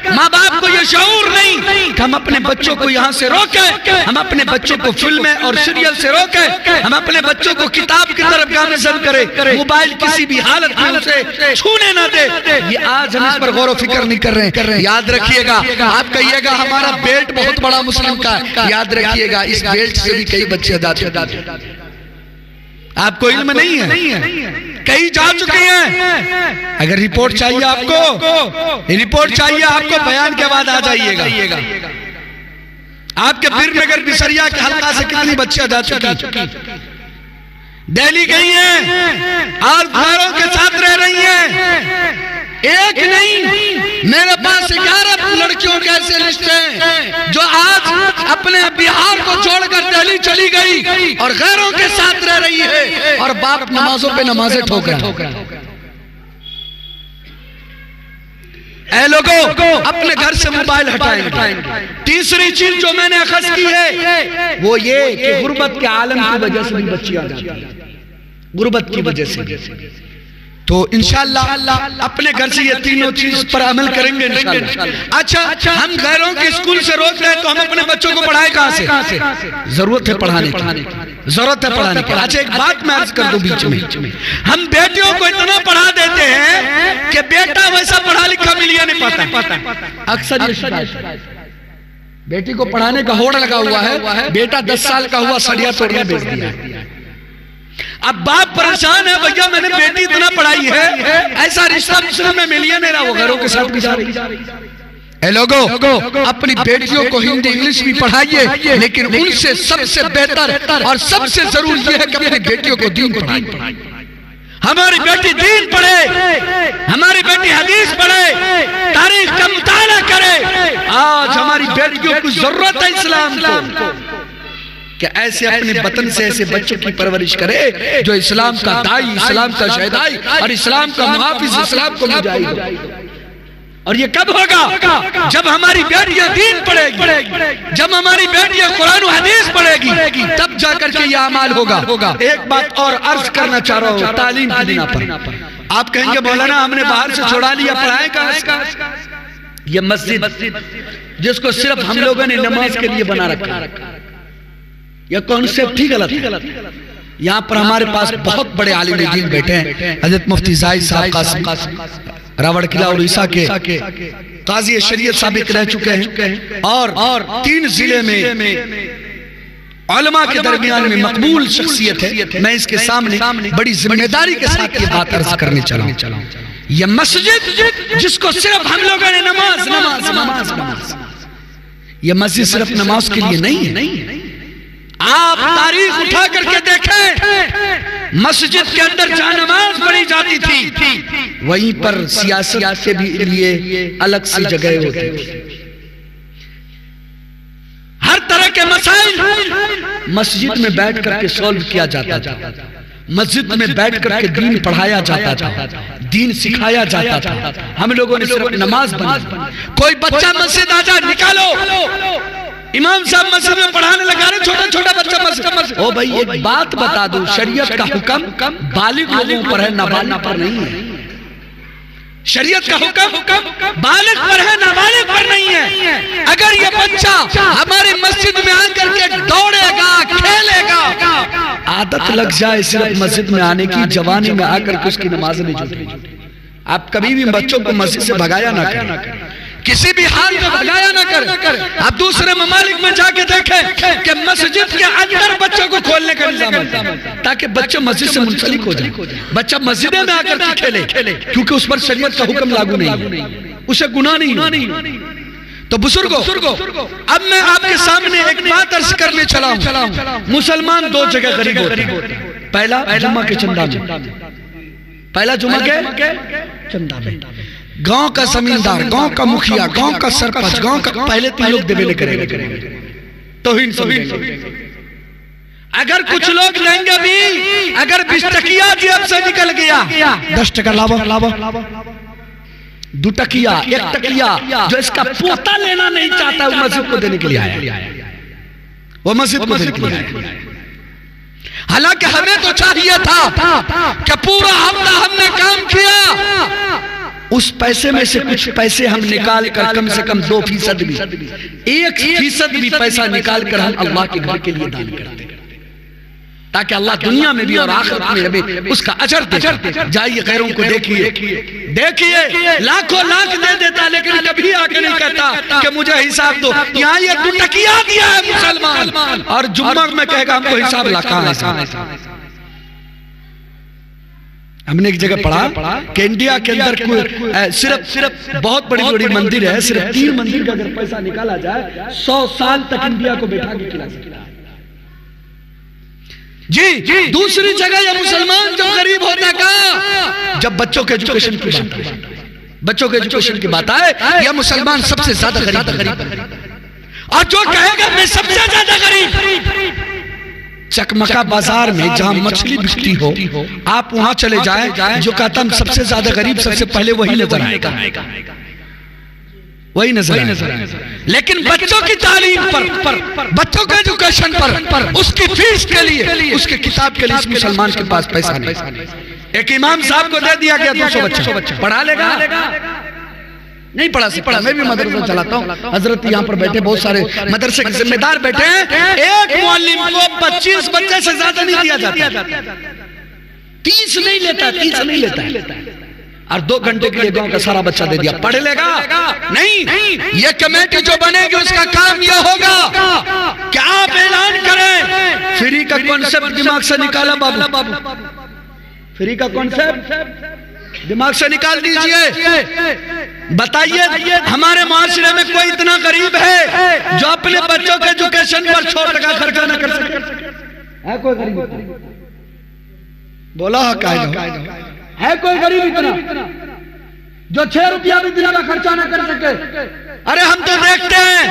[SPEAKER 1] ماں باپ کو یہ شعور نہیں کہ کہ ہم اپنے بچوں کو یہاں سے روکیں، ہم اپنے بچوں کو فلمیں اور سیریل سے روکیں، ہم اپنے بچوں کو کتاب کی طرف گامزن کریں، موبائل کسی بھی حالت میں اسے چھونے نہ دے۔ یہ آج ہم اس پر غور و فکر نہیں کر رہے ہیں۔ یاد رکھیے گا، آپ کہیے گا ہمارا بیلٹ بہت بڑا مسلم کا ہے، یاد رکھیے گا اس بیلٹ سے بھی کئی بچے جاتے ہیں۔ آپ کو علم نہیں ہے، کئی جا چکے ہیں۔ اگر رپورٹ چاہیے آپ کو، رپورٹ چاہیے آپ کو، بیان کے بعد آ جائیے گا۔ آپ کے پیر نگر بسریا کے حلقہ سے کتنی بچیاں جا چکی، دہلی گئی ہیں اور غیروں کے ساتھ رہ رہی ہیں۔ ایک نہیں، میرے پاس 11 لڑکیوں کے ایسے لسٹ ہیں جو آج اپنے بہار کو چھوڑ کر دہلی چلی گئی اور غیروں کے ساتھ رہ رہی ہے، اور باپ نمازوں پہ نمازیں ٹھوک رہا۔ اے لوگوں، اپنے گھر سے موبائل ہٹائیں۔ تیسری چیز جو میں نے اخذ کی ہے وہ یہ کہ غربت کے عالم کی وجہ سے بھی بچیاں جاتی ہیں، غربت کی وجہ سے۔ تو انشاءاللہ اپنے گھر سے یہ تینوں چیز پر عمل کریں گے انشاءاللہ۔ اچھا، ہم غیروں کے اسکول سے روک رہے ہیں تو ہم اپنے بچوں کو پڑھائیں کہاں سے؟ ضرورت ہے پڑھانے کی، ضرورت ہے پڑھانے کی۔ اچھا، ایک بات میں عرض کر دوں بیچ میں، ہم بیٹیوں کو اتنا پڑھا دیتے ہیں کہ بیٹا ویسا پڑھا لکھا ملیا نہیں پاتا۔ اکثر یہ شکایت، بیٹی کو پڑھانے کا ہوڑ لگا ہوا ہے، بیٹا 10 سال کا ہوا سڑیا توڑیا بیچ دیا۔ اب باپ پریشان ہے، بھیا میں نے بیٹی اتنا پڑھائی ہے، ایسا رشتہ مسلم میں ملیا نہیں رہا، وہ گھروں کے ساتھ بھی جا رہی۔ اے لوگوں، اپنی بیٹیوں کو ہندی انگلش بھی پڑھائیے، لیکن ان سے سب سے بہتر اور سب سے ضرور یہ ہے کہ اپنی بیٹیوں کو دین پڑھائیے۔ ہماری بیٹی دین پڑھے، ہماری بیٹی حدیث پڑھے، تاریخ کا مطالعہ کرے۔ آج ہماری بیٹیوں کو ضرورت ہے اسلام کو کہ ایسے اپنے وطن سے ایسے بچوں کی پرورش کرے جو اسلام کا دائی، اسلام کا شہدائی اور اسلام کا محافظ، اسلام کو مجاہد ہو۔ اور یہ کب ہوگا؟ جب ہماری بیٹیاں دین پڑھے گی، جب ہماری بیٹیاں قرآن و حدیث پڑھے گی، تب جا کر کے یہ اعمال ہوگا۔ ایک بات اور عرض کرنا چاہ رہا ہوں تعلیم کی بنا پر۔ آپ کہیں گے مولانا ہم نے باہر سے چھوڑا لیا، پڑھائیں کہاں؟ یہ مسجد جس کو صرف ہم لوگوں نے نماز کے لیے بنا رکھا، یہ کانسیپٹ ہی غلط ہے۔ یہاں پر ہمارے پاس بہت بڑے عالم دین بیٹھے ہیں، حضرت مفتی زاہد صاحب قاسم راوڑ قلعہ اور عیسیٰ کے قاضی شریعت سابق رہ چکے ہیں، اور 3 ضلع میں علماء کے درمیان میں مقبول شخصیت ہے۔ میں اس کے سامنے بڑی ذمہ داری کے ساتھ یہ بات عرض کرنے چلا ہوں۔ یہ مسجد جس کو صرف ہم لوگوں نے نماز، یہ مسجد صرف نماز کے لیے نہیں ہے۔ آپ تاریخ اٹھا کر کے دیکھیں، مسجد کے اندر جہاں نماز پڑھی جاتی تھی وہیں پر سیاست کے بھی لیے الگ سی جگہ ہوتی تھی۔ ہر طرح کے مسائل مسجد میں بیٹھ کر کے سولو کیا جاتا تھا، مسجد میں بیٹھ کر کے دین پڑھایا جاتا تھا، دین سکھایا جاتا تھا۔ ہم لوگوں نے صرف نماز بنا، کوئی بچہ مسجد آ جائے نکالو، امام صاحب مسجد میں پڑھانے لگا رہے، چھوٹا چھوٹا بچہ مسجد۔ او بھائی ایک بات بتا دو، شریعت کا حکم بالغ لوگوں پر ہے، نابالغ پر نہیں ہے۔ شریعت کا حکم بالغ پر ہے، نابالغ پر نہیں ہے۔ اگر یہ بچہ ہماری مسجد میں آ کر کے دوڑے گا، کھیلے گا، عادت لگ جائے صرف مسجد میں آنے کی، جوانی میں آ کر کے اس کی نماز نہیں چھوٹے۔ آپ کبھی بھی بچوں کو مسجد سے بھگایا نہ کریں، کسی بھی حال میں بھگایا نہ کر۔ آپ دوسرے ممالک میں جا کے دیکھیں کہ مسجد کے اندر بچوں کو کھولنے کا نظام ہے تاکہ بچے مسجد سے منسلک ہو جائیں، بچہ مسجدیں میں آ کر کے کھیلے، کیونکہ اس پر شریعت کا حکم لاگو نہیں ہے، اسے گناہ نہیں۔ تو بزرگوں، اب میں آپ کے سامنے ایک بات عرض کرنے چلا ہوں۔ مسلمان 2 جگہ غریب ہوتے ہیں، پہلا جمعہ کے چندہ میں، پہلا جمعہ کے چندہ میں۔ گاؤں کا زمیندار، گاؤں کا مکھیا، گاؤں کا سرپنچ، گاؤں کا پہلے 3 لوگ دیویلے کریں گے، توہین سمجھیں۔ اگر کچھ لوگ لیں گے بھی، اگر 20 ٹکیا جیب سے نکل گیا، 10 ٹکا لاوا، 2 ٹکیا، 1 ٹکیا جو اس کا پوتا لینا نہیں چاہتا وہ مسجد کو دینے کے لیے آیا، وہ مسجد کو دینے کے لیے آیا۔ حالانکہ ہمیں تو چاہیے تھا کہ پورا ہفتہ ہم نے کام کیا، اس پیسے میں سے کچھ پیسے ہم نکال کر کم سے کم 2% بھی 1% بھی پیسہ نکال کر ہم اللہ کے گھر کے لیے دان کرتے ہیں، تاکہ اللہ دنیا میں بھی اور آخرت میں ہمیں اس کا اجر دے۔ جائیے غیروں کو دیکھیے لاکھوں لاکھ دے دیتا لیکن کبھی آ کے نہیں کہتا کہ مجھے حساب دو۔ یہاں یہ تو تکیہ دیا ہے مسلمان، اور جمعہ میں کہے گا ہم کو حساب لاکھاں ہے۔ ہم نے ایک جگہ پڑھا کہ انڈیا کے اندر صرف بہت بڑی بڑی مندر ہے، صرف 3 مندر کا اگر پیسہ نکالا جائے 100 سال تک انڈیا کو بیٹھا کے کھلا سکتا ہے۔ جی دوسری جگہ یہ مسلمان جو غریب ہوتا ہے کہاں؟ جب بچوں کے ایجوکیشن کی بات آئے یہ مسلمان سب سے زیادہ غریب ہے، اور جو کہے گا میں سب سے زیادہ غریب، چکمکہ بازار میں جہاں مچھلی بکتی ہو آپ وہاں چلے جائیں، جو کہتا ہم سب سے زیادہ غریب سب سے پہلے وہی نظر آئے گا، وہی نظر آئے گا۔ لیکن بچوں کی تعلیم پر، بچوں کے ایجوکیشن پر، اس کی فیس کے لیے، اس کے کتاب کے لیے اس مسلمان کے پاس پیسہ نہیں۔ ایک امام صاحب کو دے دیا گیا 200 بچہ، پڑھا لے گا؟ نہیں پڑھا سکتا۔ میں بھی مدرسہ چلاتا ہوں، حضرت یہاں پر بیٹھے بہت سارے مدرسے کے ذمہ دار بیٹھے ہیں، ایک معلم کو 25 بچے سے زیادہ نہیں دیا جاتا، 30 نہیں لیتا ہے، اور 2 گھنٹے کے لیے گاؤں کا سارا بچہ دے دیا، پڑھ لے گا؟ نہیں۔ یہ کمیٹی جو بنے گی اس کا کام یہ ہوگا کہ آپ اعلان کریں فری کا کانسیپٹ دماغ سے نکالا بابو، فری کا کانسیپٹ دماغ سے نکال دیجئے۔ بتائیے ہمارے معاشرے میں کوئی اتنا غریب ہے جو اپنے بچوں کے ایجوکیشن پر چھوٹا کا خرچہ نہ کر سکے؟ ہے کوئی غریب؟ بولا ہے کوئی غریب اتنا جو 6 روپیہ بھی دن کا خرچہ نہ کر سکے؟ ارے ہم تو دیکھتے ہیں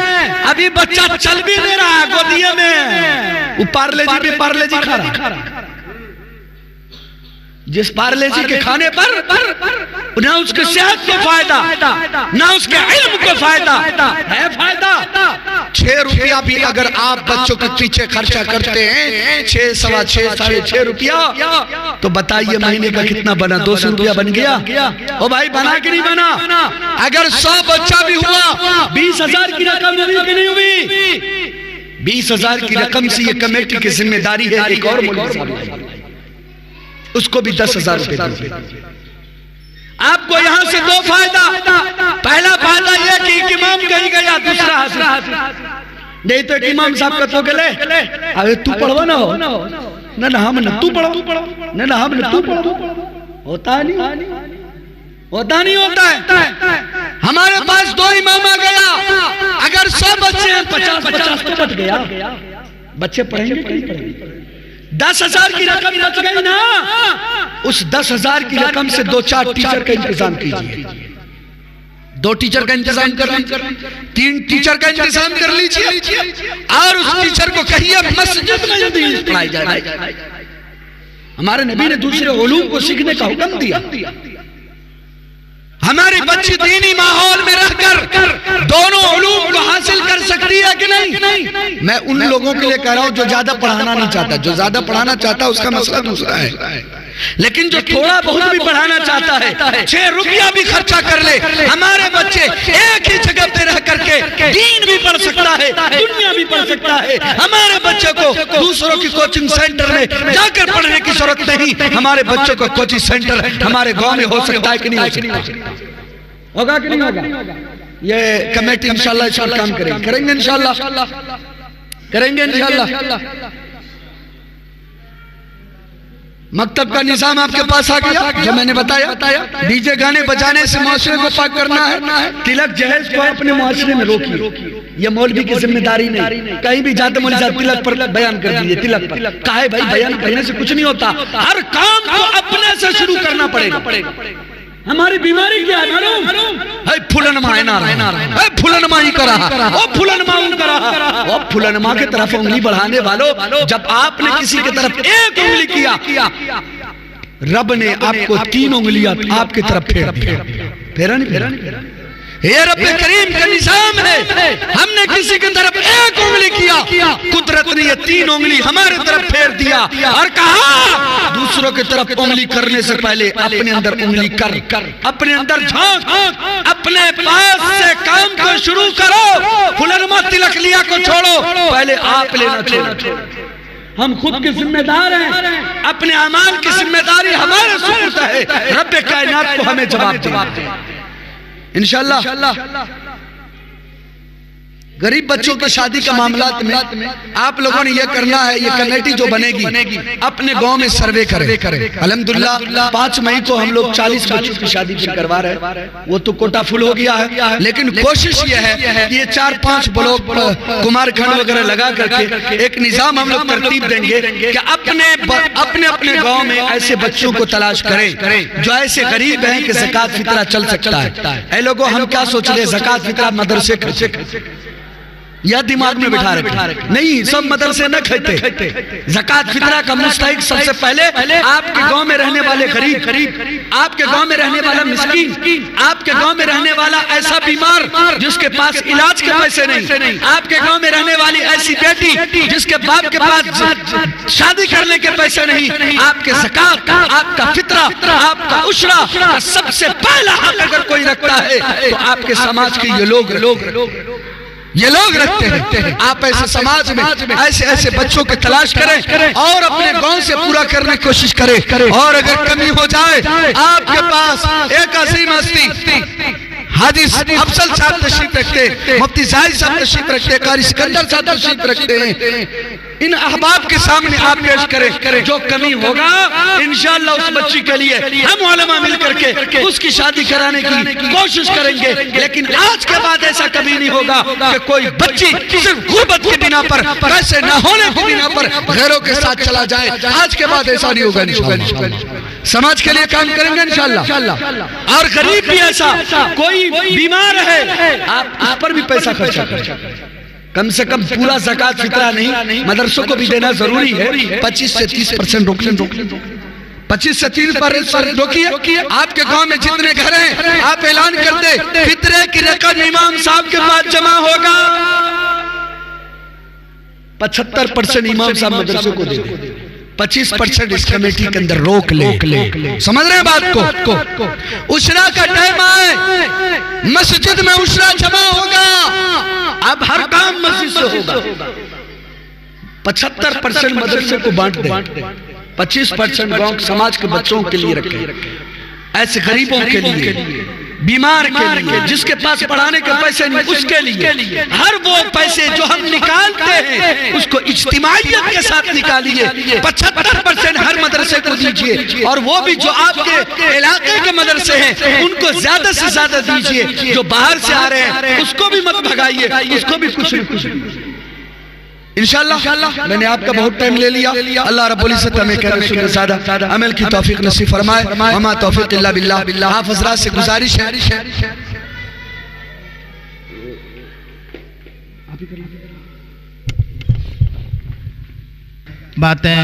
[SPEAKER 1] ابھی بچہ چل بھی نہیں رہا ہے گودیے میں، وہ پارلے جی کھا رہا، جس پارلے جی کے کھانے پر نہ اس کے صحت کو فائدہ نہ اس کے علم کو فائدہ ہے۔ فائدہ 6 روپیہ بھی اگر آپ بچوں کے پیچھے خرچہ کرتے ہیں 6 سوا 6 ساڑھے 6 روپیہ، تو بتائیے مہینے کا کتنا بنا؟ 200 روپیہ بن گیا؟ او بھائی بنا کہ نہیں بنا؟ اگر 100 بچہ بھی ہوا 20,000 کی رقم ہوئی کہ نہیں ہوئی؟ 20,000 کی رقم سے یہ کمیٹی کی ذمہ داری ہے ایک اور مولوی صاحب اس کو بھی 10,000 روپے دیں۔ آپ کو یہاں سے 2 فائدہ، پہلا فائدہ یہ کہ ایک امام کہیں گیا، دوسرا حاصل نہیں تو ایک امام صاحب کا تو گلے ارے تو پڑھوا نہ ہو، نہ ہم نہ تو پڑھو، نہ ہم نہ تو پڑھو، ہوتا نہیں ہوتا ہے۔ ہمارے پاس 2 امام آ گیا، اگر 100 بچے ہیں 50 تو بچ گیا، بچے پڑھیں گے کہ نہیں پڑھیں گے؟ 10,000 کی رقم بچ گئی نا، اس 10,000 کی رقم سے 2-4 ٹیچر کا انتظام کیجئے، 2 ٹیچر کا انتظام کر لیجئے، 3 ٹیچر کا انتظام کر لیجئے، اور اس ٹیچر کو کہیے مسجد میں دین پڑھائی جائے۔ ہمارے نبی نے دوسرے علوم کو سیکھنے کا حکم دیا۔ ہماری بچی دینی ماحول میں رہ کر دونوں علوم کو حاصل کر سکتی ہے کہ نہیں؟ میں ان لوگوں کے لیے کہہ رہا ہوں جو زیادہ پڑھانا نہیں چاہتا، جو زیادہ پڑھانا چاہتا ہے اس کا مسئلہ دوسرا ہے، لیکن جو تھوڑا بہت بھی پڑھانا چاہتا ہے 6 روپیہ بھی خرچہ کر لے، ہمارے بچے ایک ہی جگہ پہ رہ کر کے دین بھی پڑھ سکتا ہے، دنیا بھی پڑھ سکتا ہے۔ ہمارے بچے کو دوسروں کی کوچنگ سینٹر میں جا کر پڑھنے کی ضرورت نہیں، ہمارے بچوں کو کوچنگ سینٹر ہمارے گاؤں میں ہو سکتا ہے کہ نہیں ہو سکتا؟ ہوگا کہ نہیں ہوگا؟ یہ کمیٹی انشاءاللہ اس پر کام کریں گے انشاءاللہ، کریں گے انشاءاللہ۔ مکتب کا نظام آپ کے پاس آ گیا جو میں نے بتایا، ڈی جے گانے بجانے سے معاشرے کو پاک کرنا ہے، تلک جہیز کو اپنے معاشرے میں روکیے، یہ مولوی کی ذمہ داری نہیں۔ کہیں بھی جاتے مولوی صاحب تلک پر بیان کر دیجئے، تلک پر کہا ہے بھائی بیان کرنے سے کچھ نہیں ہوتا، ہر کام کو اپنے سے شروع کرنا پڑے گا۔ ہماری بیماری کیا ہے معلوم؟ ہے پھلنما ہے نارا، ہے پھلنما ہی کرا، وہ پھلنما ان کرا، وہ پھلنما کے طرف انگلی بڑھانے والوں، جب آپ نے کسی کے طرف ایک انگلی کیا، رب نے آپ کو 3 انگلیاں آپ کی طرف پھیر دیا، پھیرا نہیں؟ یہ رب کریم کا نظام ہے، ہم نے کسی کی طرف ایک انگلی کیا، قدرت نے یہ 3 انگلی ہمارے طرف پھیر دیا اور کہا دوسروں کی طرف انگلی کرنے سے پہلے اپنے اندر انگلی کر، اپنے اندر جھانک، اپنے پاس سے کام کو شروع کرو، فلنما تلک لیا کو چھوڑو، پہلے آپ لینا چھوڑو۔ ہم خود کے ذمہ دار ہیں، اپنے اعمال کی ذمہ داری ہمارے سپرد ہے، رب کائنات کو ہمیں جواب دے۔ انشاءاللہ غریب بچوں کی شادی کا معاملات میں آپ لوگوں نے یہ کرنا ہے، یہ کمیٹی جو بنے گی اپنے گاؤں میں سروے کرے۔ الحمدللہ 5 مئی کو ہم لوگ 40 بچوں کی شادی پھر کروا رہے ہیں، وہ تو کوٹا فل ہو گیا ہے، لیکن کوشش یہ ہے کہ یہ 4-5 بلوک کمار کھنڈ وغیرہ لگا کر کے ایک نظام ہم لوگ ترتیب دیں گے کہ اپنے گاؤں میں ایسے بچوں کو تلاش کریں جو ایسے غریب ہیں کہ زکوٰۃ فطرہ چل سکتا ہے۔ اے لوگوں ہم کیا سوچ رہے زکوٰۃ فطرہ مدرسے خرچے یا دماغ میں بٹھا رکھے، نہیں، سب مدرسے نہ کھاتے۔ زکوٰۃ فطرہ کا مستحق سب سے پہلے آپ کے گاؤں میں رہنے والے غریب، آپ کے گاؤں میں رہنے والا مسکین، آپ کے گاؤں میں رہنے والا ایسا بیمار جس کے پاس علاج کے پیسے نہیں، آپ کے گاؤں میں رہنے والی ایسی بیٹی جس کے باپ کے پاس شادی کرنے کے پیسے نہیں، آپ کے زکوٰۃ، آپ کا فطرہ، آپ کا عشرہ کا سب سے پہلا حق اگر کوئی رکھتا ہے تو آپ کے سماج کے یہ لوگ رکھتے ہیں۔ آپ ایسے سماج میں ایسے بچوں کے تلاش کریں اور اپنے گاؤں سے پورا کرنے کی کوشش کریں، اور اگر کمی ہو جائے آپ کے پاس ایک عظیم ہستی حاجی افضل صاحب تشریف رکھتے، مفتی زاہد صاحب تشریف رکھتے، قاری سکندر صاحب تشریف رکھتے ہیں، ان احباب کے سامنے آپ پیش کریں، جو کمی ہوگا انشاءاللہ اس بچی کے لیے ہم علماء مل کر کے اس کی شادی کرانے کی کوشش کریں گے۔ لیکن آج کے بعد ایسا کبھی نہیں ہوگا کہ کوئی بچی صرف غربت کی بنا پر، پیسے نہ ہونے کی بنا پر غیروں کے ساتھ چلا جائے، آج کے بعد ایسا نہیں ہوگا انشاءاللہ۔ سماج کے لیے کام کریں گے انشاءاللہ، اور غریب بھی ایسا کوئی بیمار ہے آپ اس پر بھی پیسہ خرچہ کریں، کم سے کم پورا زکوٰۃ فطرہ نہیں، مدرسوں کو بھی دینا ضروری ہے، 25 سے 30% روک لیں، 25 سے 30% روکیے۔ آپ کے گاؤں میں جتنے گھر ہیں آپ اعلان کر دیں فطرے کی رقم امام صاحب کے پاس جمع ہوگا، 75% امام صاحب مدرسوں کو دے دیں، 25% اس کمیٹی کے اندر روک لے۔ سمجھ رہے ہیں بات کو؟ عشرہ کا ٹائم آئے، مسجد میں عشرہ جمع ہوگا، اب ہر کام مسجد سے ہوگا، 75% مدرسے کو بانٹ دیں، 25% گاؤں سماج کے بچوں کے لیے رکھیں، ایسے غریبوں کے لیے، بیمار کے لیے، جس کے پاس پڑھانے کے پیسے نہیں اس کے لیے، ہر وہ پیسے جو ہم نکالتے ہیں اس کو اجتماعیت کے ساتھ نکالیے، 75% ہر مدرسے کو دیجئے، اور وہ بھی جو آپ کے علاقے کے مدرسے ہیں ان کو زیادہ سے زیادہ دیجئے، جو باہر سے آ رہے ہیں اس کو بھی مت بھگائیے، اس کو بھی کچھ انشاءاللہ۔ میں نے آپ کا بہت ٹائم لے لیا، اللہ رب العزت ہمیں کہنے سننے زیادہ عمل کی توفیق نصیب فرمائے، وما توفیق الا باللہ۔ آپ حضرات سے گزارش ہے
[SPEAKER 2] باتیں